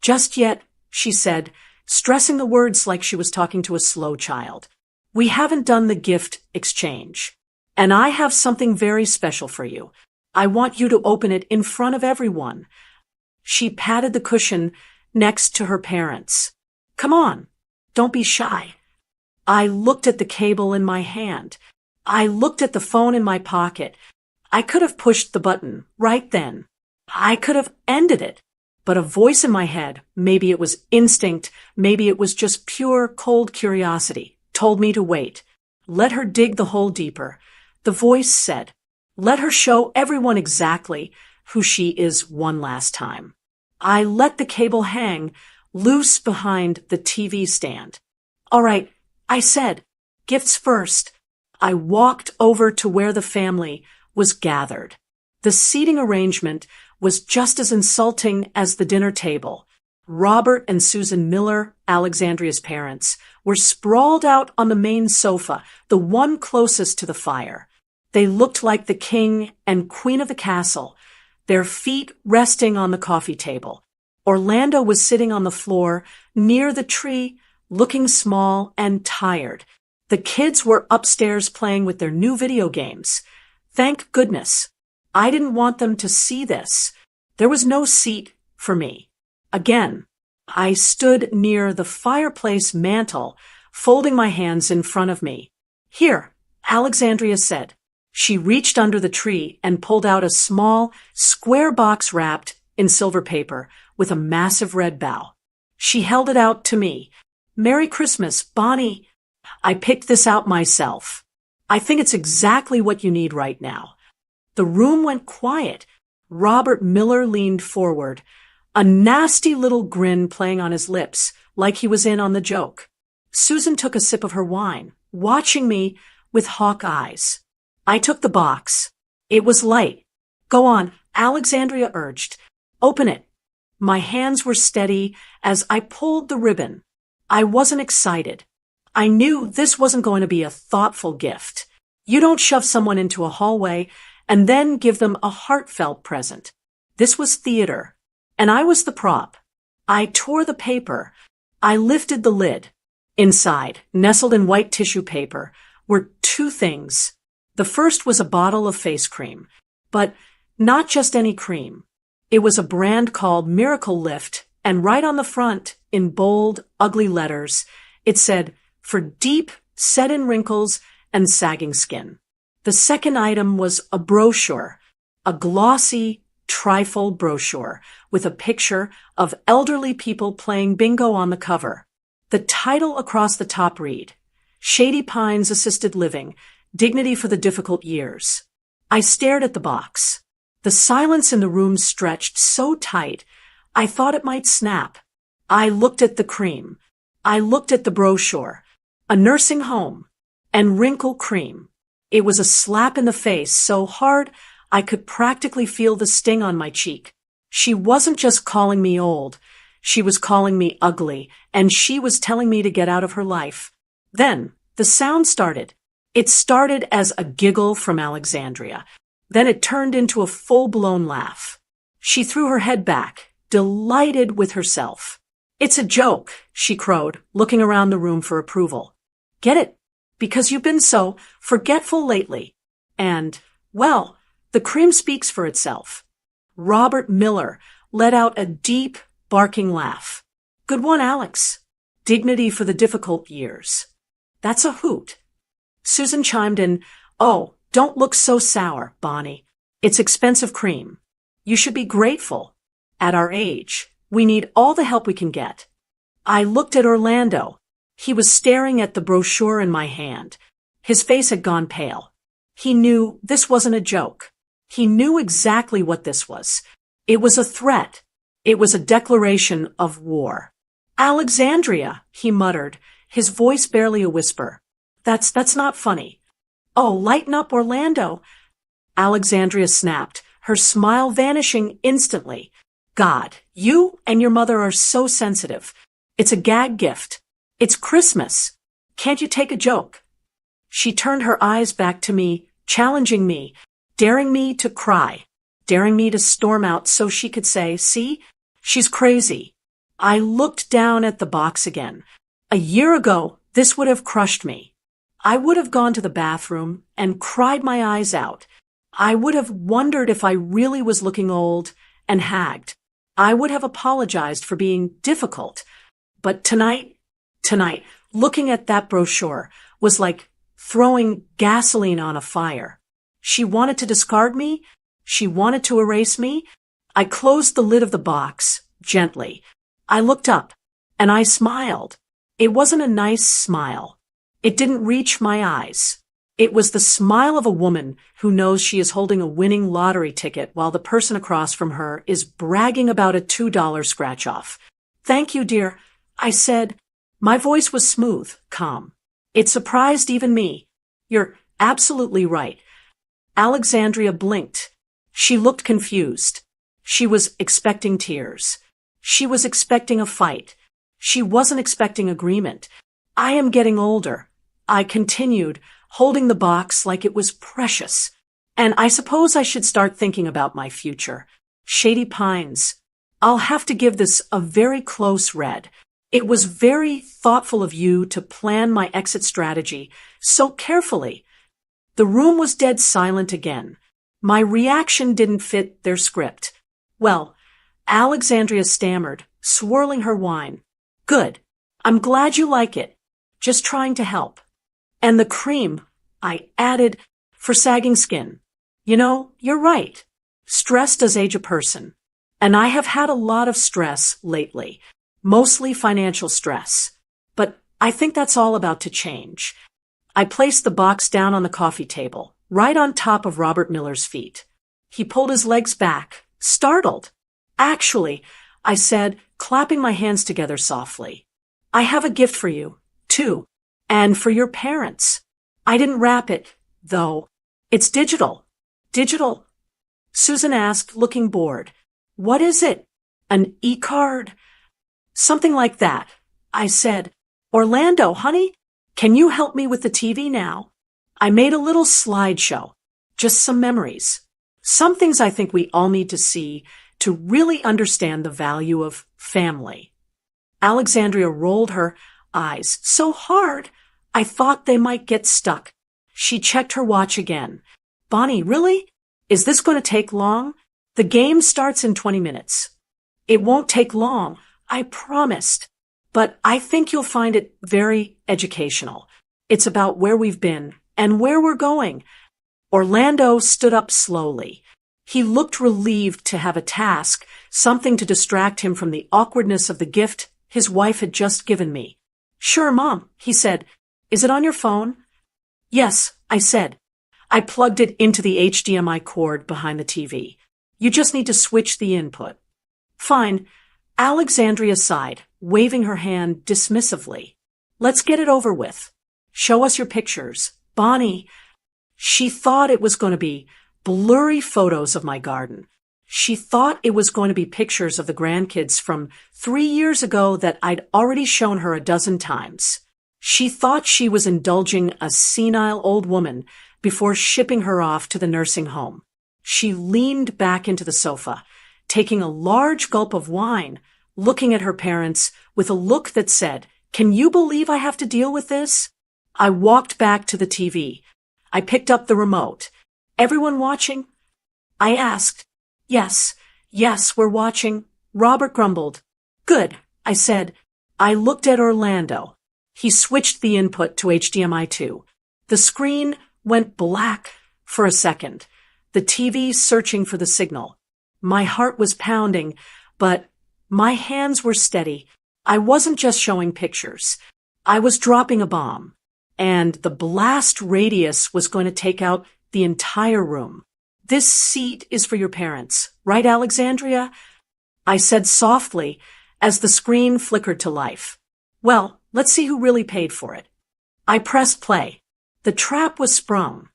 just yet, she said, stressing the words like she was talking to a slow child. We haven't done the gift exchange. And I have something very special for you. I want you to open it in front of everyone. She patted the cushion next to her parents. Come on, don't be shy. I looked at the cable in my hand. I looked at the phone in my pocket. I could have pushed the button right then. I could have ended it. But a voice in my head, maybe it was instinct, maybe it was just pure cold curiosity, told me to wait. Let her dig the hole deeper. The voice said, let her show everyone exactly who she is one last time. I let the cable hang loose behind the TV stand. All right, I said, gifts first. I walked over to where the family was gathered. The seating arrangement was just as insulting as the dinner table. Robert and Susan Miller, Alexandria's parents, were sprawled out on the main sofa, the one closest to the fire. They looked like the king and queen of the castle, their feet resting on the coffee table. Orlando was sitting on the floor near the tree, looking small and tired. The kids were upstairs playing with their new video games. Thank goodness. I didn't want them to see this. There was no seat for me. Again, I stood near the fireplace mantel, folding my hands in front of me. Here, Alexandria said. She reached under the tree and pulled out a small, square box wrapped in silver paper with a massive red bow. She held it out to me. Merry Christmas, Bonnie. I picked this out myself. I think it's exactly what you need right now. The room went quiet. Robert Miller leaned forward, a nasty little grin playing on his lips, like he was in on the joke. Susan took a sip of her wine, watching me with hawk eyes. I took the box. It was light. Go on, Alexandria urged. Open it. My hands were steady as I pulled the ribbon. I wasn't excited. I knew this wasn't going to be a thoughtful gift. You don't shove someone into a hallway and then give them a heartfelt present. This was theater, and I was the prop. I tore the paper. I lifted the lid. Inside, nestled in white tissue paper, were two things. The first was a bottle of face cream, but not just any cream. It was a brand called Miracle Lift, and right on the front, in bold, ugly letters, it said, for deep, set-in wrinkles and sagging skin. The second item was a brochure, a glossy, trifold brochure with a picture of elderly people playing bingo on the cover. The title across the top read, Shady Pines Assisted Living, Dignity for the Difficult Years. I stared at the box. The silence in the room stretched so tight, I thought it might snap. I looked at the cream. I looked at the brochure. A nursing home. And wrinkle cream. It was a slap in the face so hard I could practically feel the sting on my cheek. She wasn't just calling me old. She was calling me ugly, and she was telling me to get out of her life. Then, the sound started. It started as a giggle from Alexandria. Then it turned into a full-blown laugh. She threw her head back, delighted with herself. "It's a joke," she crowed, looking around the room for approval. "Get it? Because you've been so forgetful lately." And, well, the cream speaks for itself. Robert Miller let out a deep, barking laugh. "Good one, Alex. Dignity for the difficult years." "That's a hoot." Susan chimed in, "Oh, don't look so sour, Bonnie. It's expensive cream. You should be grateful. At our age, we need all the help we can get." I looked at Orlando. He was staring at the brochure in my hand. His face had gone pale. He knew this wasn't a joke. He knew exactly what this was. It was a threat. It was a declaration of war. "Alexandria," he muttered, his voice barely a whisper. That's not funny." "Oh, lighten up, Orlando." Alexandria snapped, her smile vanishing instantly. "God, you and your mother are so sensitive. It's a gag gift. It's Christmas. Can't you take a joke?" She turned her eyes back to me, challenging me, daring me to cry, daring me to storm out so she could say, "See? She's crazy." I looked down at the box again. A year ago, this would have crushed me. I would have gone to the bathroom and cried my eyes out. I would have wondered if I really was looking old and hagged. I would have apologized for being difficult. But tonight, looking at that brochure was like throwing gasoline on a fire. She wanted to discard me. She wanted to erase me. I closed the lid of the box, gently. I looked up, and I smiled. It wasn't a nice smile. It didn't reach my eyes. It was the smile of a woman who knows she is holding a winning lottery ticket while the person across from her is bragging about a $2 scratch-off. "Thank you, dear," I said. My voice was smooth, calm. It surprised even me. "You're absolutely right." Alexandria blinked. She looked confused. She was expecting tears. She was expecting a fight. She wasn't expecting agreement. "I am getting older," I continued, holding the box like it was precious. "And I suppose I should start thinking about my future. Shady Pines. I'll have to give this a very close read. It was very thoughtful of you to plan my exit strategy so carefully." The room was dead silent again. My reaction didn't fit their script. "Well," Alexandria stammered, swirling her wine. "Good. I'm glad you like it. Just trying to help." "And the cream," I added, "for sagging skin. You know, you're right. Stress does age a person. And I have had a lot of stress lately, mostly financial stress. But I think that's all about to change." I placed the box down on the coffee table, right on top of Robert Miller's feet. He pulled his legs back, startled. "Actually," I said, clapping my hands together softly, "I have a gift for you, too, and for your parents. I didn't wrap it, though. It's digital." "Digital?" Susan asked, looking bored. "What is it? An e-card?" "Something like that," I said. "Orlando, honey, can you help me with the TV now?" I made a little slideshow, just some memories. Some things I think we all need to see to really understand the value of family. Alexandria rolled her eyes so hard I thought they might get stuck. She checked her watch again. "Bonnie, really? Is this going to take long? The game starts in 20 minutes. "It won't take long, I promised. But I think you'll find it very educational. It's about where we've been and where we're going." Orlando stood up slowly. He looked relieved to have a task, something to distract him from the awkwardness of the gift his wife had just given me. "Sure, Mom," he said. "Is it on your phone?" "Yes," I said. I plugged it into the HDMI cord behind the TV. "You just need to switch the input." "Fine. Alexandria sighed, waving her hand dismissively. Let's get it over with. Show us your pictures. Bonnie. She thought it was going to be blurry photos of my garden. She thought it was going to be pictures of the grandkids from 3 years ago that I'd already shown her a dozen times. She thought she was indulging a senile old woman before shipping her off to the nursing home. She leaned back into the sofa, taking a large gulp of wine, looking at her parents with a look that said, "Can you believe I have to deal with this?" I walked back to the TV. I picked up the remote. "Everyone watching?" I asked. Yes, we're watching." Robert grumbled. "Good," I said. I looked at Orlando. He switched the input to HDMI 2. The screen went black for a second, the TV searching for the signal. My heart was pounding, but my hands were steady. I wasn't just showing pictures. I was dropping a bomb, and the blast radius was going to take out the entire room. "This seat is for your parents, right, Alexandria?" I said softly as the screen flickered to life. "Well, let's see who really paid for it." I pressed play. The trap was sprung.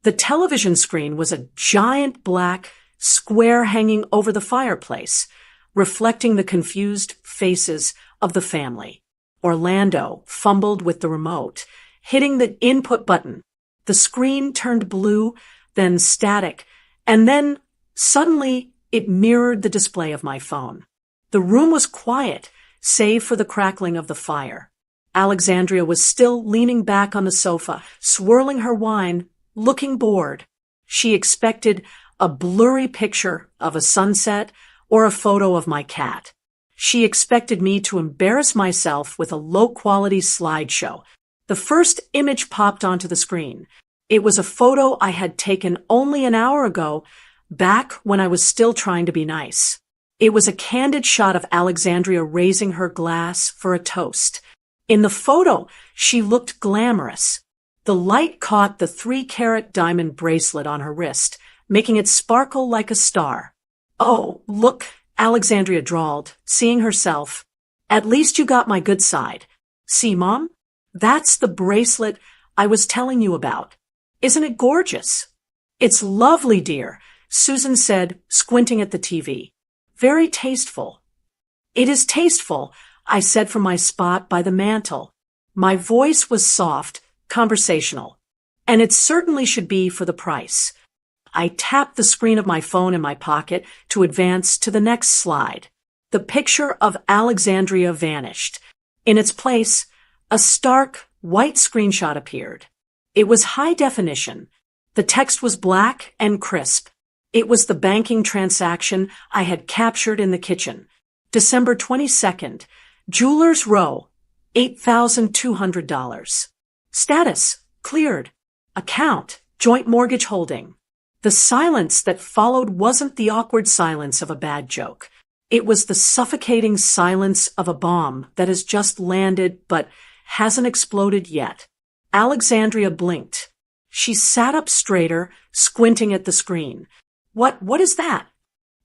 The television screen was a giant black square hanging over the fireplace, reflecting the confused faces of the family. Orlando fumbled with the remote, hitting the input button. The screen turned blue, then static, and then suddenly it mirrored the display of my phone. The room was quiet, save for the crackling of the fire. Alexandria was still leaning back on the sofa, swirling her wine, looking bored. She expected a blurry picture of a sunset or a photo of my cat. She expected me to embarrass myself with a low-quality slideshow. The first image popped onto the screen. It was a photo I had taken only an hour ago, back when I was still trying to be nice. It was a candid shot of Alexandria raising her glass for a toast. In the photo, she looked glamorous. The light caught the 3-carat diamond bracelet on her wrist, making it sparkle like a star. "Oh, look," Alexandria drawled, seeing herself. "At least you got my good side. See, Mom? That's the bracelet I was telling you about. Isn't it gorgeous?" "It's lovely, dear," Susan said, squinting at the TV. "Very tasteful." "It is tasteful," I said from my spot by the mantel. My voice was soft, conversational. "And it certainly should be for the price." I tapped the screen of my phone in my pocket to advance to the next slide. The picture of Alexandria vanished. In its place, a stark, white screenshot appeared. It was high definition. The text was black and crisp. It was the banking transaction I had captured in the kitchen. December 22nd, Jewelers Row, $8,200. Status, cleared. Account, joint mortgage holding. The silence that followed wasn't the awkward silence of a bad joke. It was the suffocating silence of a bomb that has just landed but hasn't exploded yet. Alexandria blinked. She sat up straighter, squinting at the screen. What is that?"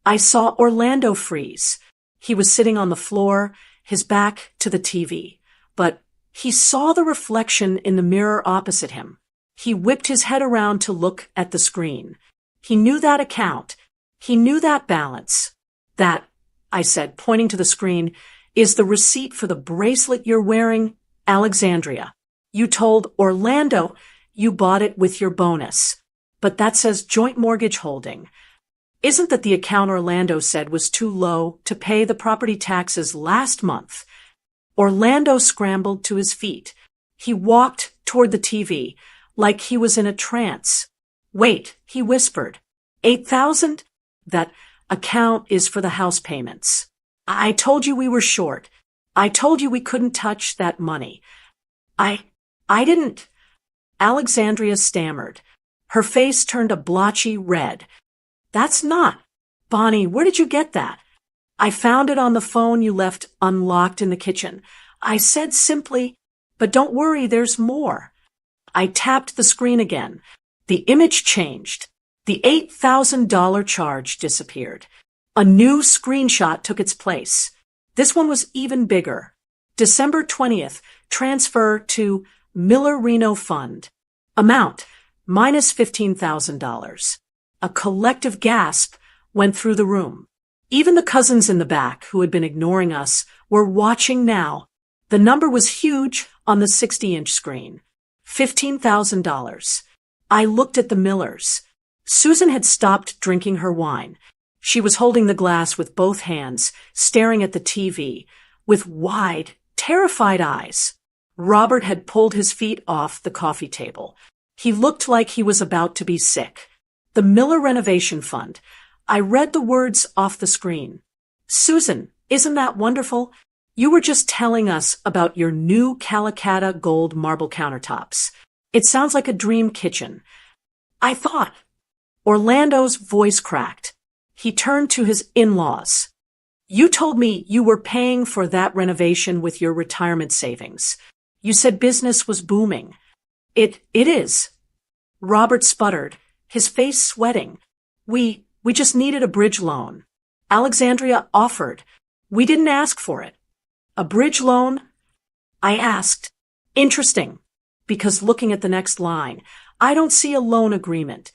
I saw Orlando freeze. He was sitting on the floor, his back to the TV. But he saw the reflection in the mirror opposite him. He whipped his head around to look at the screen. He knew that account. He knew that balance. "That," I said, pointing to the screen, "is the receipt for the bracelet you're wearing, Alexandria. You told Orlando you bought it with your bonus. But that says joint mortgage holding. Isn't that the account Orlando said was too low to pay the property taxes last month?" Orlando scrambled to his feet. He walked toward the TV, like he was in a trance. "Wait," he whispered. 8,000? That account is for the house payments. I told you we were short. I told you we couldn't touch that money. I didn't." Alexandria stammered. Her face turned a blotchy red. "That's not. Bonnie, where did you get that?" "I found it on the phone you left unlocked in the kitchen." I said simply, "But don't worry, there's more." I tapped the screen again. The image changed. The $8,000 charge disappeared. A new screenshot took its place. This one was even bigger. December 20th, transfer to Miller Reno Fund. Amount, minus $15,000. A collective gasp went through the room. Even the cousins in the back, who had been ignoring us, were watching now. The number was huge on the 60-inch screen. $15,000. I looked at the Millers. Susan had stopped drinking her wine. She was holding the glass with both hands, staring at the TV, with wide, terrified eyes. Robert had pulled his feet off the coffee table. He looked like he was about to be sick. The Miller Renovation Fund. I read the words off the screen. Susan, isn't that wonderful? You were just telling us about your new Calacatta gold marble countertops. It sounds like a dream kitchen. I thought. Orlando's voice cracked. He turned to his in-laws. You told me you were paying for that renovation with your retirement savings. You said business was booming. It is. Robert sputtered, his face sweating. We just needed a bridge loan. Alexandria offered. We didn't ask for it. A bridge loan? I asked. Interesting, because looking at the next line, I don't see a loan agreement.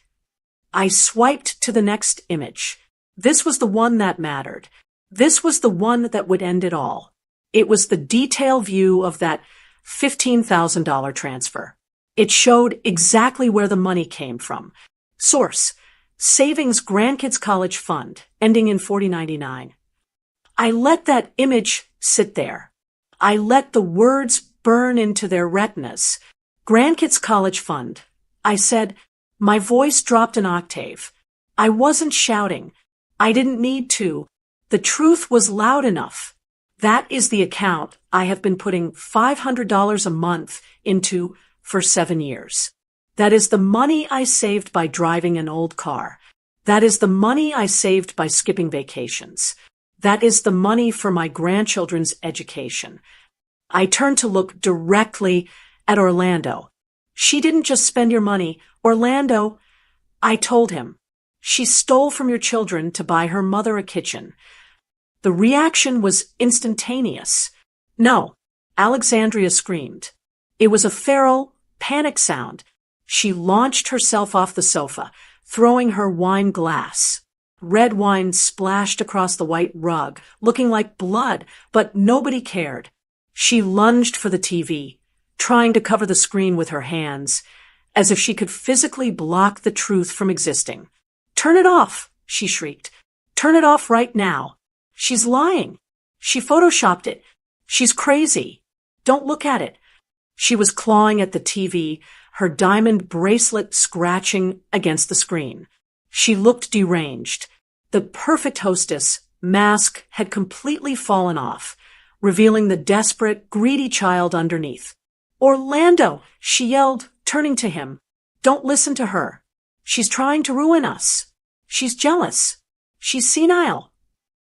I swiped to the next image. This was the one that mattered. This was the one that would end it all. It was the detailed view of that $15,000 transfer. It showed exactly where the money came from. Source: Savings Grandkids College Fund, ending in 4099. I let that image sit there. I let the words burn into their retinas. Grandkids College Fund. I said, my voice dropped an octave. I wasn't shouting. I didn't need to. The truth was loud enough. That is the account I have been putting $500 a month into for 7 years. That is the money I saved by driving an old car. That is the money I saved by skipping vacations. That is the money for my grandchildren's education. I turned to look directly at Orlando. She didn't just spend your money. Orlando, I told him. She stole from your children to buy her mother a kitchen. The reaction was instantaneous. No, Alexandria screamed. It was a feral, panic sound. She launched herself off the sofa, throwing her wine glass. Red wine splashed across the white rug, looking like blood, but nobody cared. She lunged for the TV, trying to cover the screen with her hands, as if she could physically block the truth from existing. Turn it off, she shrieked. Turn it off right now. She's lying. She photoshopped it. She's crazy. Don't look at it. She was clawing at the TV, her diamond bracelet scratching against the screen. She looked deranged. The perfect hostess mask had completely fallen off, revealing the desperate, greedy child underneath. Orlando, she yelled, turning to him. Don't listen to her. She's trying to ruin us. She's jealous. She's senile.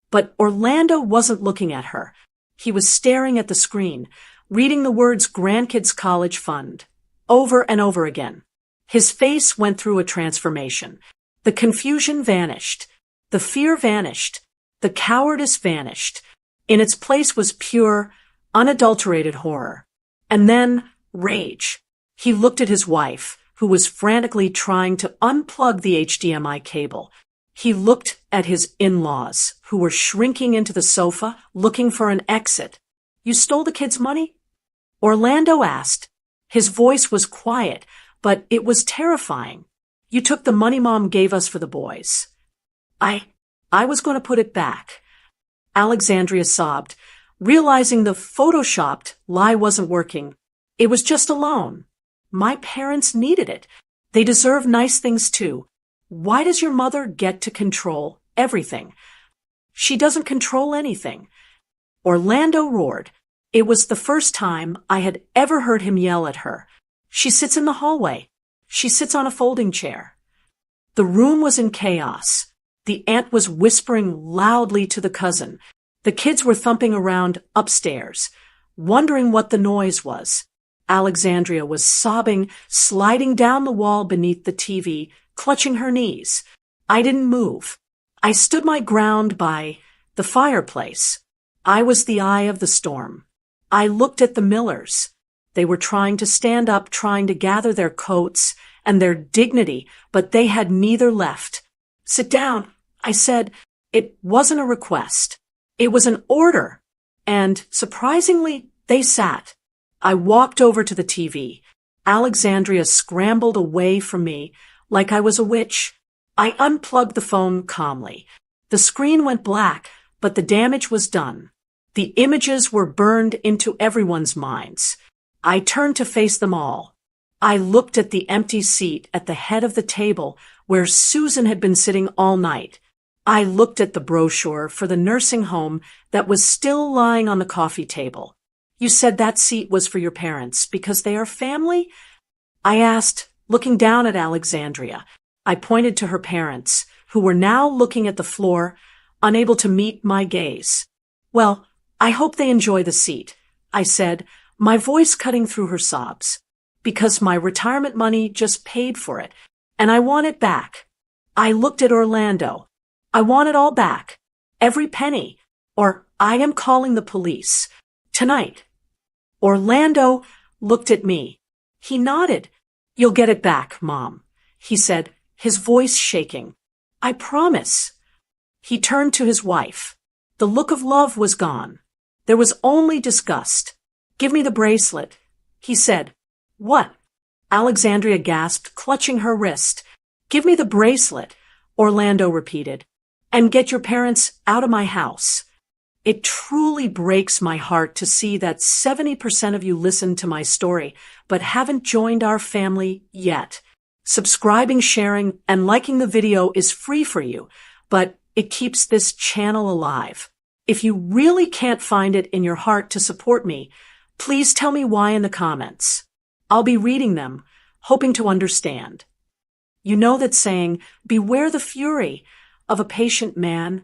But Orlando wasn't looking at her. He was staring at the screen, reading the words Grandkids College Fund over and over again. His face went through a transformation. The confusion vanished. The fear vanished. The cowardice vanished. In its place was pure, unadulterated horror. And then rage. He looked at his wife, who was frantically trying to unplug the HDMI cable. He looked at his in-laws, who were shrinking into the sofa, looking for an exit. You stole the kids' money? Orlando asked. His voice was quiet, but it was terrifying. You took the money Mom gave us for the boys. I was going to put it back. Alexandria sobbed, realizing the photoshopped lie wasn't working. It was just a loan. My parents needed it. They deserve nice things too. Why does your mother get to control everything? She doesn't control anything. Orlando roared. It was the first time I had ever heard him yell at her. She sits in the hallway. She sits on a folding chair. The room was in chaos. The aunt was whispering loudly to the cousin. The kids were thumping around upstairs, wondering what the noise was. Alexandria was sobbing, sliding down the wall beneath the TV, clutching her knees. I didn't move. I stood my ground by the fireplace. I was the eye of the storm. I looked at the Millers. They were trying to stand up, trying to gather their coats and their dignity, but they had neither left. Sit down, I said. It wasn't a request. It was an order. And, surprisingly, they sat. I walked over to the TV. Alexandria scrambled away from me like I was a witch. I unplugged the phone calmly. The screen went black, but the damage was done. The images were burned into everyone's minds. I turned to face them all. I looked at the empty seat at the head of the table where Susan had been sitting all night. I looked at the brochure for the nursing home that was still lying on the coffee table. You said that seat was for your parents because they are family? I asked, looking down at Alexandria. I pointed to her parents, who were now looking at the floor, unable to meet my gaze. Well, I hope they enjoy the seat, I said, my voice cutting through her sobs, because my retirement money just paid for it, and I want it back. I looked at Orlando. I want it all back. Every penny. Or I am calling the police. Tonight. Orlando looked at me. He nodded. You'll get it back, Mom, he said, his voice shaking. I promise. He turned to his wife. The look of love was gone. There was only disgust. Give me the bracelet, he said. What? Alexandria gasped, clutching her wrist. Give me the bracelet, Orlando repeated, and get your parents out of my house. It truly breaks my heart to see that 70% of you listened to my story, but haven't joined our family yet. Subscribing, sharing, and liking the video is free for you, but it keeps this channel alive. If you really can't find it in your heart to support me, please tell me why in the comments. I'll be reading them, hoping to understand. You know that saying, beware the fury of a patient man?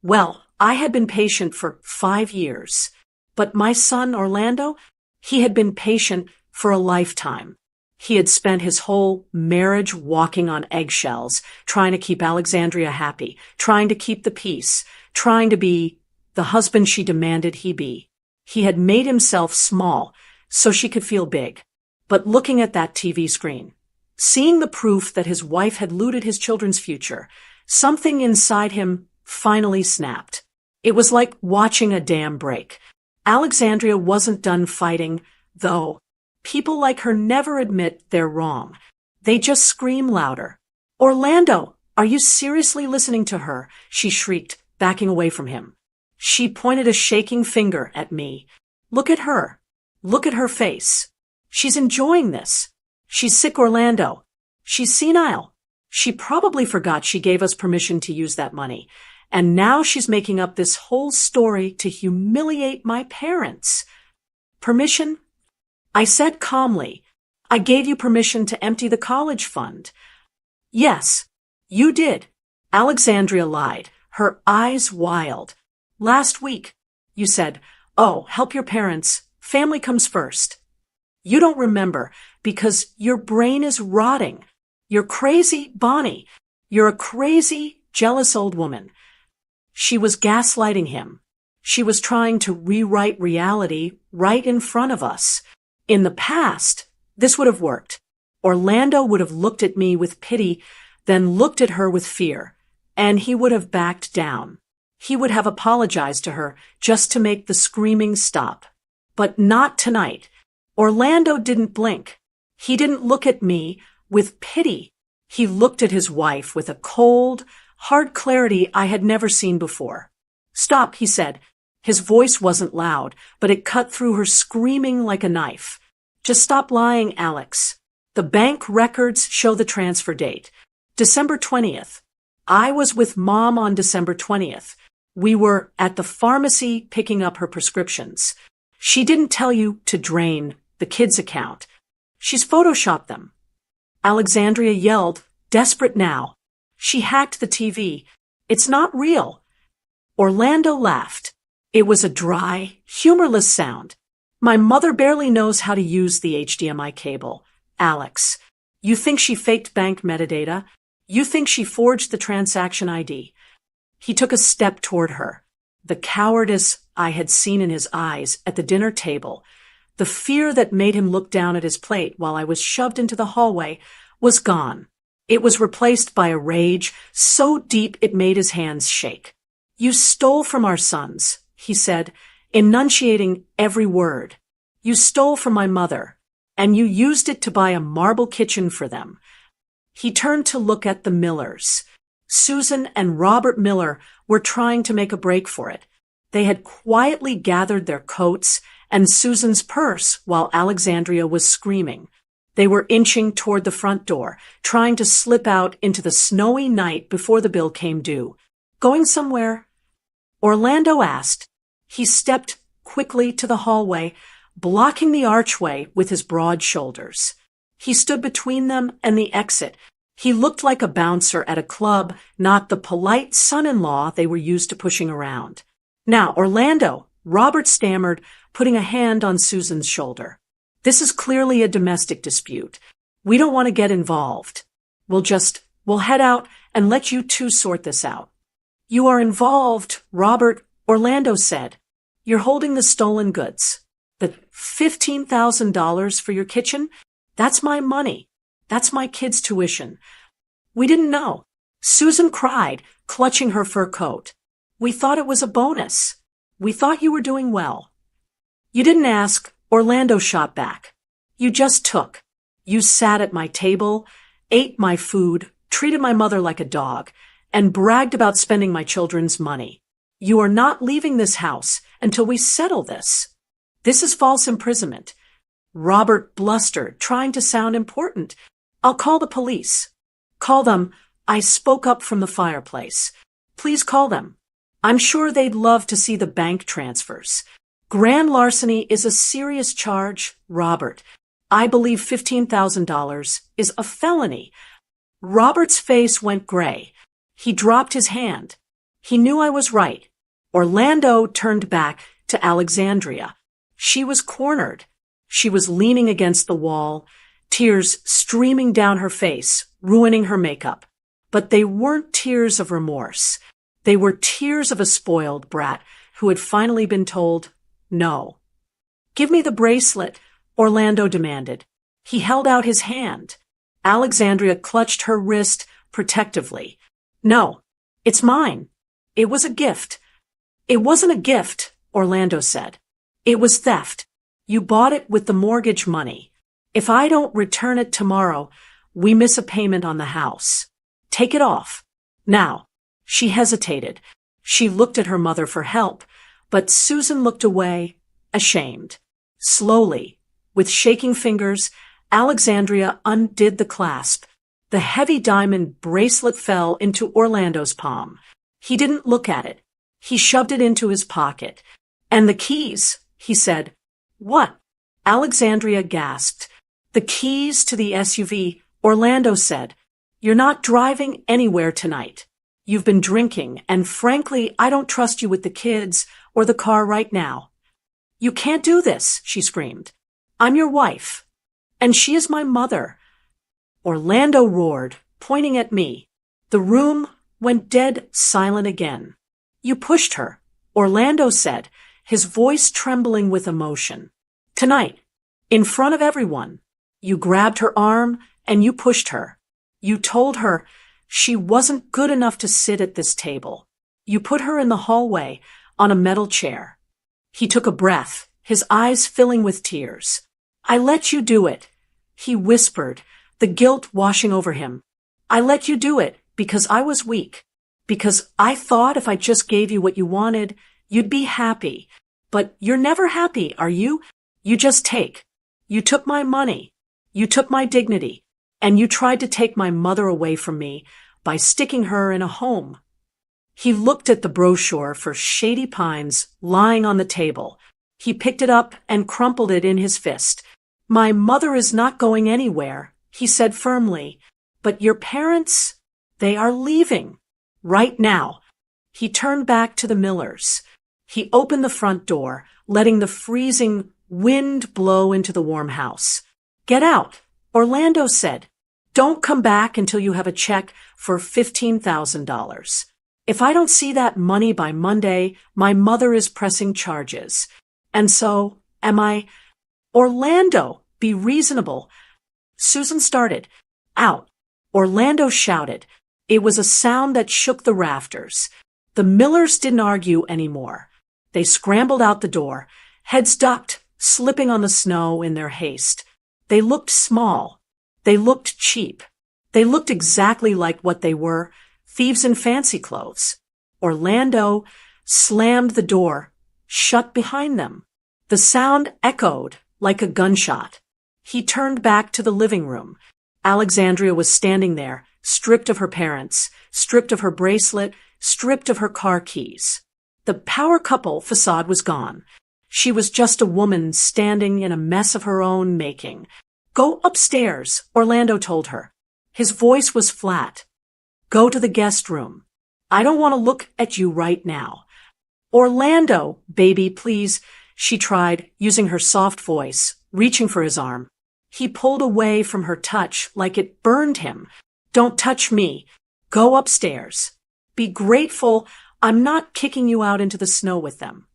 Well, I had been patient for 5 years, but my son Orlando, he had been patient for a lifetime. He had spent his whole marriage walking on eggshells, trying to keep Alexandria happy, trying to keep the peace, trying to be the husband she demanded he be. He had made himself small so she could feel big. But looking at that TV screen, seeing the proof that his wife had looted his children's future, something inside him finally snapped. It was like watching a dam break. Alexandria wasn't done fighting, though. People like her never admit they're wrong. They just scream louder. Orlando, are you seriously listening to her? She shrieked, backing away from him. She pointed a shaking finger at me. Look at her. Look at her face. She's enjoying this. She's sick, Orlando. She's senile. She probably forgot she gave us permission to use that money. And now she's making up this whole story to humiliate my parents. Permission? I said calmly, I gave you permission to empty the college fund. Yes, you did. Alexandria lied, her eyes wild. Last week, you said, oh, help your parents. Family comes first. You don't remember because your brain is rotting. You're crazy, Bonnie. You're a crazy, jealous old woman. She was gaslighting him. She was trying to rewrite reality right in front of us. In the past, this would have worked. Orlando would have looked at me with pity, then looked at her with fear, and he would have backed down. He would have apologized to her just to make the screaming stop. But not tonight. Orlando didn't blink. He didn't look at me with pity. He looked at his wife with a cold, hard clarity I had never seen before. Stop, he said. His voice wasn't loud, but it cut through her, screaming like a knife. Just stop lying, Alex. The bank records show the transfer date. December 20th. I was with Mom on December 20th. We were at the pharmacy picking up her prescriptions. She didn't tell you to drain the kids' account. She's photoshopped them. Alexandria yelled, desperate now. She hacked the TV. It's not real. Orlando laughed. It was a dry, humorless sound. My mother barely knows how to use the HDMI cable. Alex, you think she faked bank metadata? You think she forged the transaction ID? He took a step toward her. The cowardice I had seen in his eyes at the dinner table, the fear that made him look down at his plate while I was shoved into the hallway, was gone. It was replaced by a rage so deep it made his hands shake. "You stole from our sons," he said, enunciating every word. "You stole from my mother, and you used it to buy a marble kitchen for them." He turned to look at the Millers. Susan and Robert Miller were trying to make a break for it. They had quietly gathered their coats and Susan's purse while Alexandria was screaming. They were inching toward the front door, trying to slip out into the snowy night before the bill came due. "Going somewhere?" Orlando asked. He stepped quickly to the hallway, blocking the archway with his broad shoulders. He stood between them and the exit. He looked like a bouncer at a club, not the polite son-in-law they were used to pushing around. "Now, Orlando," Robert stammered, putting a hand on Susan's shoulder. "This is clearly a domestic dispute. We don't want to get involved. We'll head out and let you two sort this out." "You are involved, Robert," Orlando said. "You're holding the stolen goods. The $15,000 for your kitchen? That's my money. That's my kids' tuition. We didn't know." Susan cried, clutching her fur coat. "We thought it was a bonus. We thought you were doing well." "You didn't ask," Orlando shot back. "You just took. You sat at my table, ate my food, treated my mother like a dog, and bragged about spending my children's money. You are not leaving this house until we settle this. This is false imprisonment." Robert blustered, trying to sound important. "I'll call the police." "Call them. I spoke up from the fireplace. Please call them. I'm sure they'd love to see the bank transfers. Grand larceny is a serious charge, Robert. I believe $15,000 is a felony." Robert's face went gray. He dropped his hand. He knew I was right. Orlando turned back to Alexandria. She was cornered. She was leaning against the wall, tears streaming down her face, ruining her makeup. But they weren't tears of remorse. They were tears of a spoiled brat who had finally been told no. "Give me the bracelet," Orlando demanded. He held out his hand. Alexandria clutched her wrist protectively. "No, it's mine. It was a gift." "It wasn't a gift," Orlando said. "It was theft. You bought it with the mortgage money. If I don't return it tomorrow, we miss a payment on the house. Take it off. Now." She hesitated. She looked at her mother for help, but Susan looked away, ashamed. Slowly, with shaking fingers, Alexandria undid the clasp. The heavy diamond bracelet fell into Orlando's palm. He didn't look at it. He shoved it into his pocket. "And the keys," he said. "What?" Alexandria gasped. "The keys to the SUV," Orlando said. "You're not driving anywhere tonight. You've been drinking, and frankly, I don't trust you with the kids or the car right now." "You can't do this," she screamed. "I'm your wife. And she is my mother." Orlando roared, pointing at me. The room went dead silent again. "You pushed her," Orlando said, his voice trembling with emotion. "Tonight, in front of everyone. You grabbed her arm and you pushed her. You told her she wasn't good enough to sit at this table. You put her in the hallway on a metal chair." He took a breath, his eyes filling with tears. "I let you do it," he whispered, the guilt washing over him. "I let you do it because I was weak, because I thought if I just gave you what you wanted, you'd be happy. But you're never happy, are you? You just take. You took my money. You took my dignity. And you tried to take my mother away from me by sticking her in a home." He looked at the brochure for Shady Pines lying on the table. He picked it up and crumpled it in his fist. "My mother is not going anywhere," he said firmly. "But your parents, they are leaving. Right now." He turned back to the Millers. He opened the front door, letting the freezing wind blow into the warm house. "Get out," Orlando said. "Don't come back until you have a check for $15,000. If I don't see that money by Monday, my mother is pressing charges. And so, am I? Orlando, be reasonable. Susan started. Out. Orlando shouted. It was a sound that shook the rafters. The Millers didn't argue anymore. They scrambled out the door, heads ducked, slipping on the snow in their haste. They looked small. They looked cheap. They looked exactly like what they were, thieves in fancy clothes. Orlando slammed the door, shut behind them. The sound echoed like a gunshot. He turned back to the living room. Alexandria was standing there, stripped of her parents, stripped of her bracelet, stripped of her car keys. The power couple facade was gone. She was just a woman standing in a mess of her own making. Go upstairs, Orlando told her. His voice was flat. Go to the guest room. I don't want to look at you right now. Orlando, baby, please, she tried, using her soft voice, reaching for his arm. He pulled away from her touch like it burned him. Don't touch me. Go upstairs. Be grateful I'm not kicking you out into the snow with them.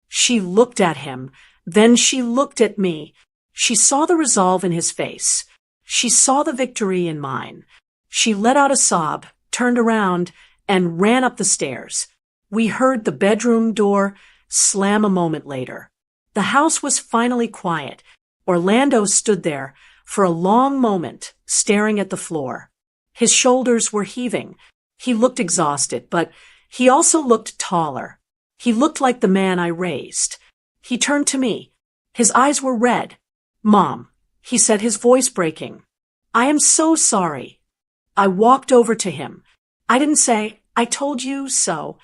She looked at him, then she looked at me. She saw the resolve in his face. She saw the victory in mine. She let out a sob, turned around, and ran up the stairs. We heard the bedroom door slam a moment later. The house was finally quiet. Orlando stood there for a long moment, staring at the floor. His shoulders were heaving. He looked exhausted, but he also looked taller. He looked like the man I raised. He turned to me. His eyes were red. Mom, he said, his voice breaking. I am so sorry. I walked over to him. I didn't say, I told you so.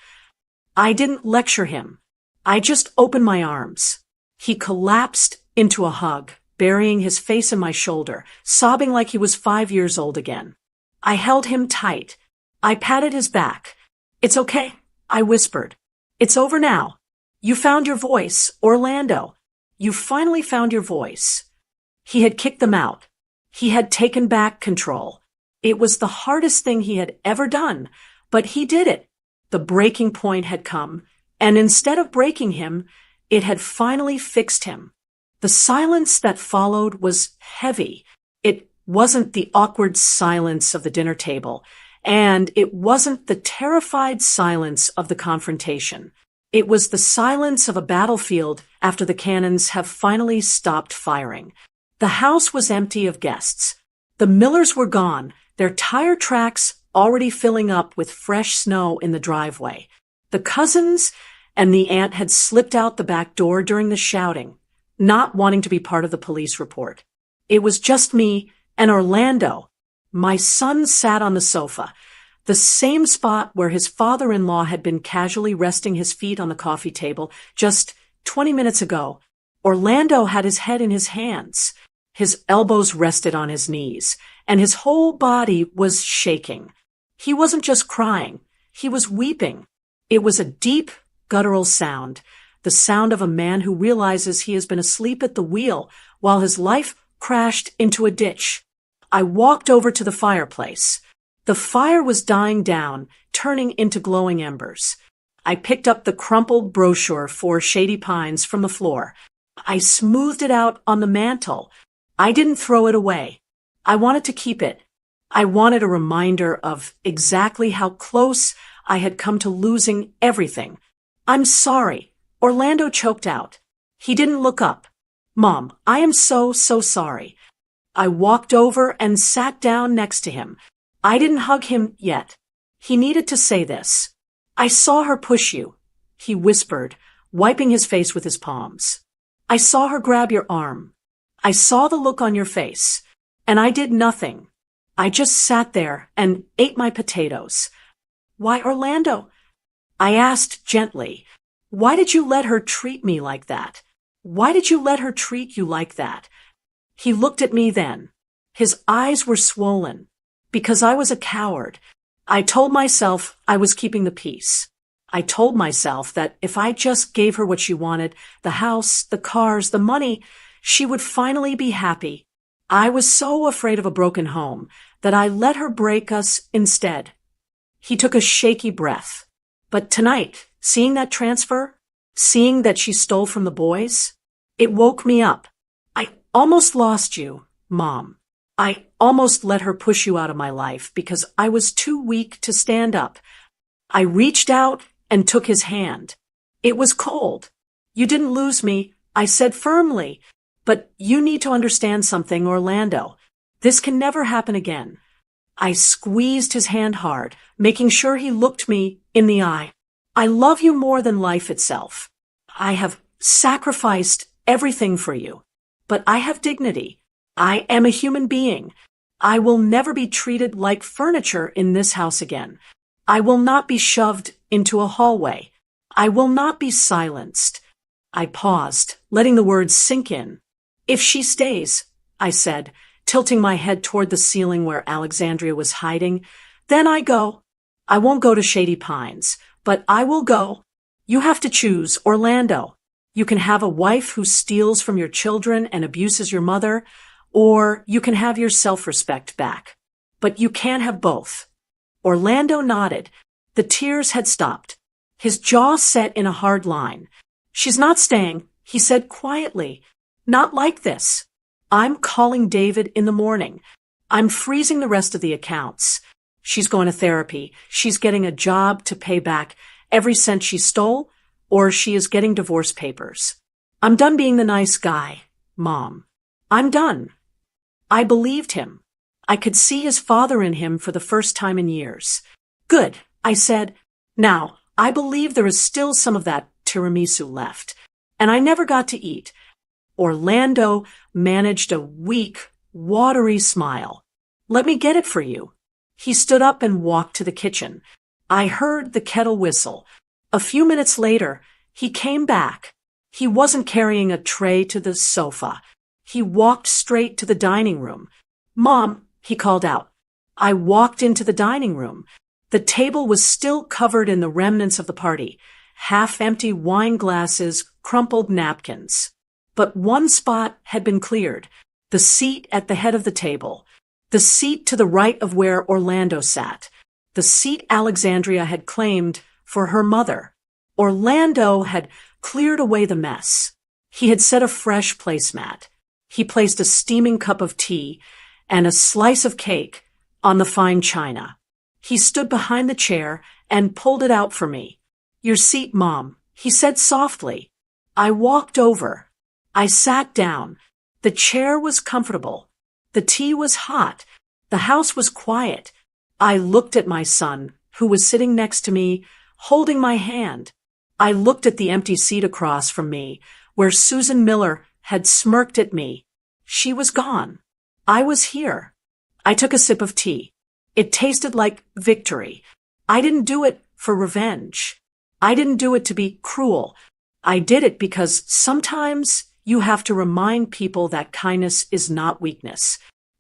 I didn't lecture him. I just opened my arms. He collapsed into a hug, burying his face in my shoulder, sobbing like he was 5 years old again. I held him tight. I patted his back. It's okay, I whispered. It's over now. You found your voice, Orlando. You finally found your voice. He had kicked them out. He had taken back control. It was the hardest thing he had ever done, but he did it. The breaking point had come, and instead of breaking him, it had finally fixed him. The silence that followed was heavy. It wasn't the awkward silence of the dinner table, and it wasn't the terrified silence of the confrontation. It was the silence of a battlefield after the cannons have finally stopped firing. The house was empty of guests. The Millers were gone, their tire tracks already filling up with fresh snow in the driveway. The cousins and the aunt had slipped out the back door during the shouting, not wanting to be part of the police report. It was just me and Orlando. My son sat on the sofa, the same spot where his father-in-law had been casually resting his feet on the coffee table just 20 minutes ago. Orlando had his head in his hands. His elbows rested on his knees, and his whole body was shaking. He wasn't just crying. He was weeping. It was a deep, guttural sound, the sound of a man who realizes he has been asleep at the wheel while his life crashed into a ditch. I walked over to the fireplace. The fire was dying down, turning into glowing embers. I picked up the crumpled brochure for Shady Pines from the floor. I smoothed it out on the mantel. I didn't throw it away. I wanted to keep it. I wanted a reminder of exactly how close I had come to losing everything. I'm sorry. Orlando choked out. He didn't look up. Mom, I am so sorry. I walked over and sat down next to him. I didn't hug him yet. He needed to say this. I saw her push you, he whispered, wiping his face with his palms. I saw her grab your arm. I saw the look on your face, and I did nothing. I just sat there and ate my potatoes. Why, Orlando? I asked gently. Why did you let her treat me like that? Why did you let her treat you like that? He looked at me then. His eyes were swollen. Because I was a coward. I told myself I was keeping the peace. I told myself that if I just gave her what she wanted, the house, the cars, the money, she would finally be happy. I was so afraid of a broken home that I let her break us instead. He took a shaky breath. But tonight, seeing that transfer, seeing that she stole from the boys, it woke me up. I almost lost you, Mom. I almost let her push you out of my life because I was too weak to stand up. I reached out and took his hand. It was cold. You didn't lose me, I said firmly. But you need to understand something, Orlando. This can never happen again. I squeezed his hand hard, making sure he looked me in the eye. I love you more than life itself. I have sacrificed everything for you. But I have dignity. I am a human being. I will never be treated like furniture in this house again. I will not be shoved into a hallway. I will not be silenced. I paused, letting the words sink in. If she stays, I said, tilting my head toward the ceiling where Alexandria was hiding, then I go. I won't go to Shady Pines, but I will go. You have to choose, Orlando. You can have a wife who steals from your children and abuses your mother, or you can have your self-respect back. But you can't have both. Orlando nodded. The tears had stopped. His jaw set in a hard line. She's not staying, he said quietly. Not like this. I'm calling David in the morning. I'm freezing the rest of the accounts. She's going to therapy. She's getting a job to pay back every cent she stole, or she is getting divorce papers. I'm done being the nice guy, Mom. I'm done. I believed him. I could see his father in him for the first time in years. Good, I said. Now, I believe there is still some of that tiramisu left, and I never got to eat. Orlando managed a weak, watery smile. Let me get it for you. He stood up and walked to the kitchen. I heard the kettle whistle. A few minutes later, he came back. He wasn't carrying a tray to the sofa. He walked straight to the dining room. Mom, he called out. I walked into the dining room. The table was still covered in the remnants of the party. Half-empty wine glasses, crumpled napkins. But one spot had been cleared. The seat at the head of the table. The seat to the right of where Orlando sat. The seat Alexandria had claimed for her mother. Orlando had cleared away the mess. He had set a fresh placemat. He placed a steaming cup of tea and a slice of cake on the fine china. He stood behind the chair and pulled it out for me. Your seat, Mom, he said softly. I walked over. I sat down. The chair was comfortable. The tea was hot. The house was quiet. I looked at my son, who was sitting next to me, holding my hand. I looked at the empty seat across from me, where Susan Miller had smirked at me. She was gone. I was here. I took a sip of tea. It tasted like victory. I didn't do it for revenge. I didn't do it to be cruel. I did it because sometimes you have to remind people that kindness is not weakness.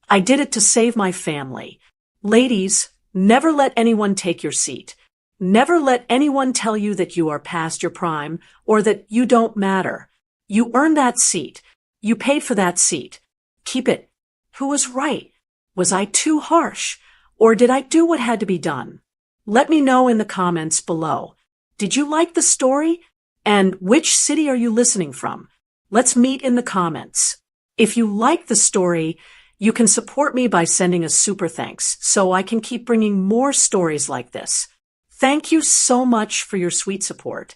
I did it to save my family. Ladies, never let anyone take your seat. Never let anyone tell you that you are past your prime or that you don't matter. You earned that seat. You paid for that seat. Keep it. Who was right? Was I too harsh? Or did I do what had to be done? Let me know in the comments below. Did you like the story? And which city are you listening from? Let's meet in the comments. If you like the story, you can support me by sending a super thanks so I can keep bringing more stories like this. Thank you so much for your sweet support.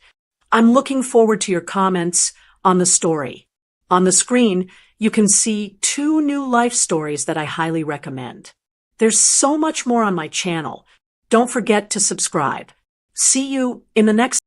I'm looking forward to your comments on the story. On the screen, you can see 2 new life stories that I highly recommend. There's so much more on my channel. Don't forget to subscribe. See you in the next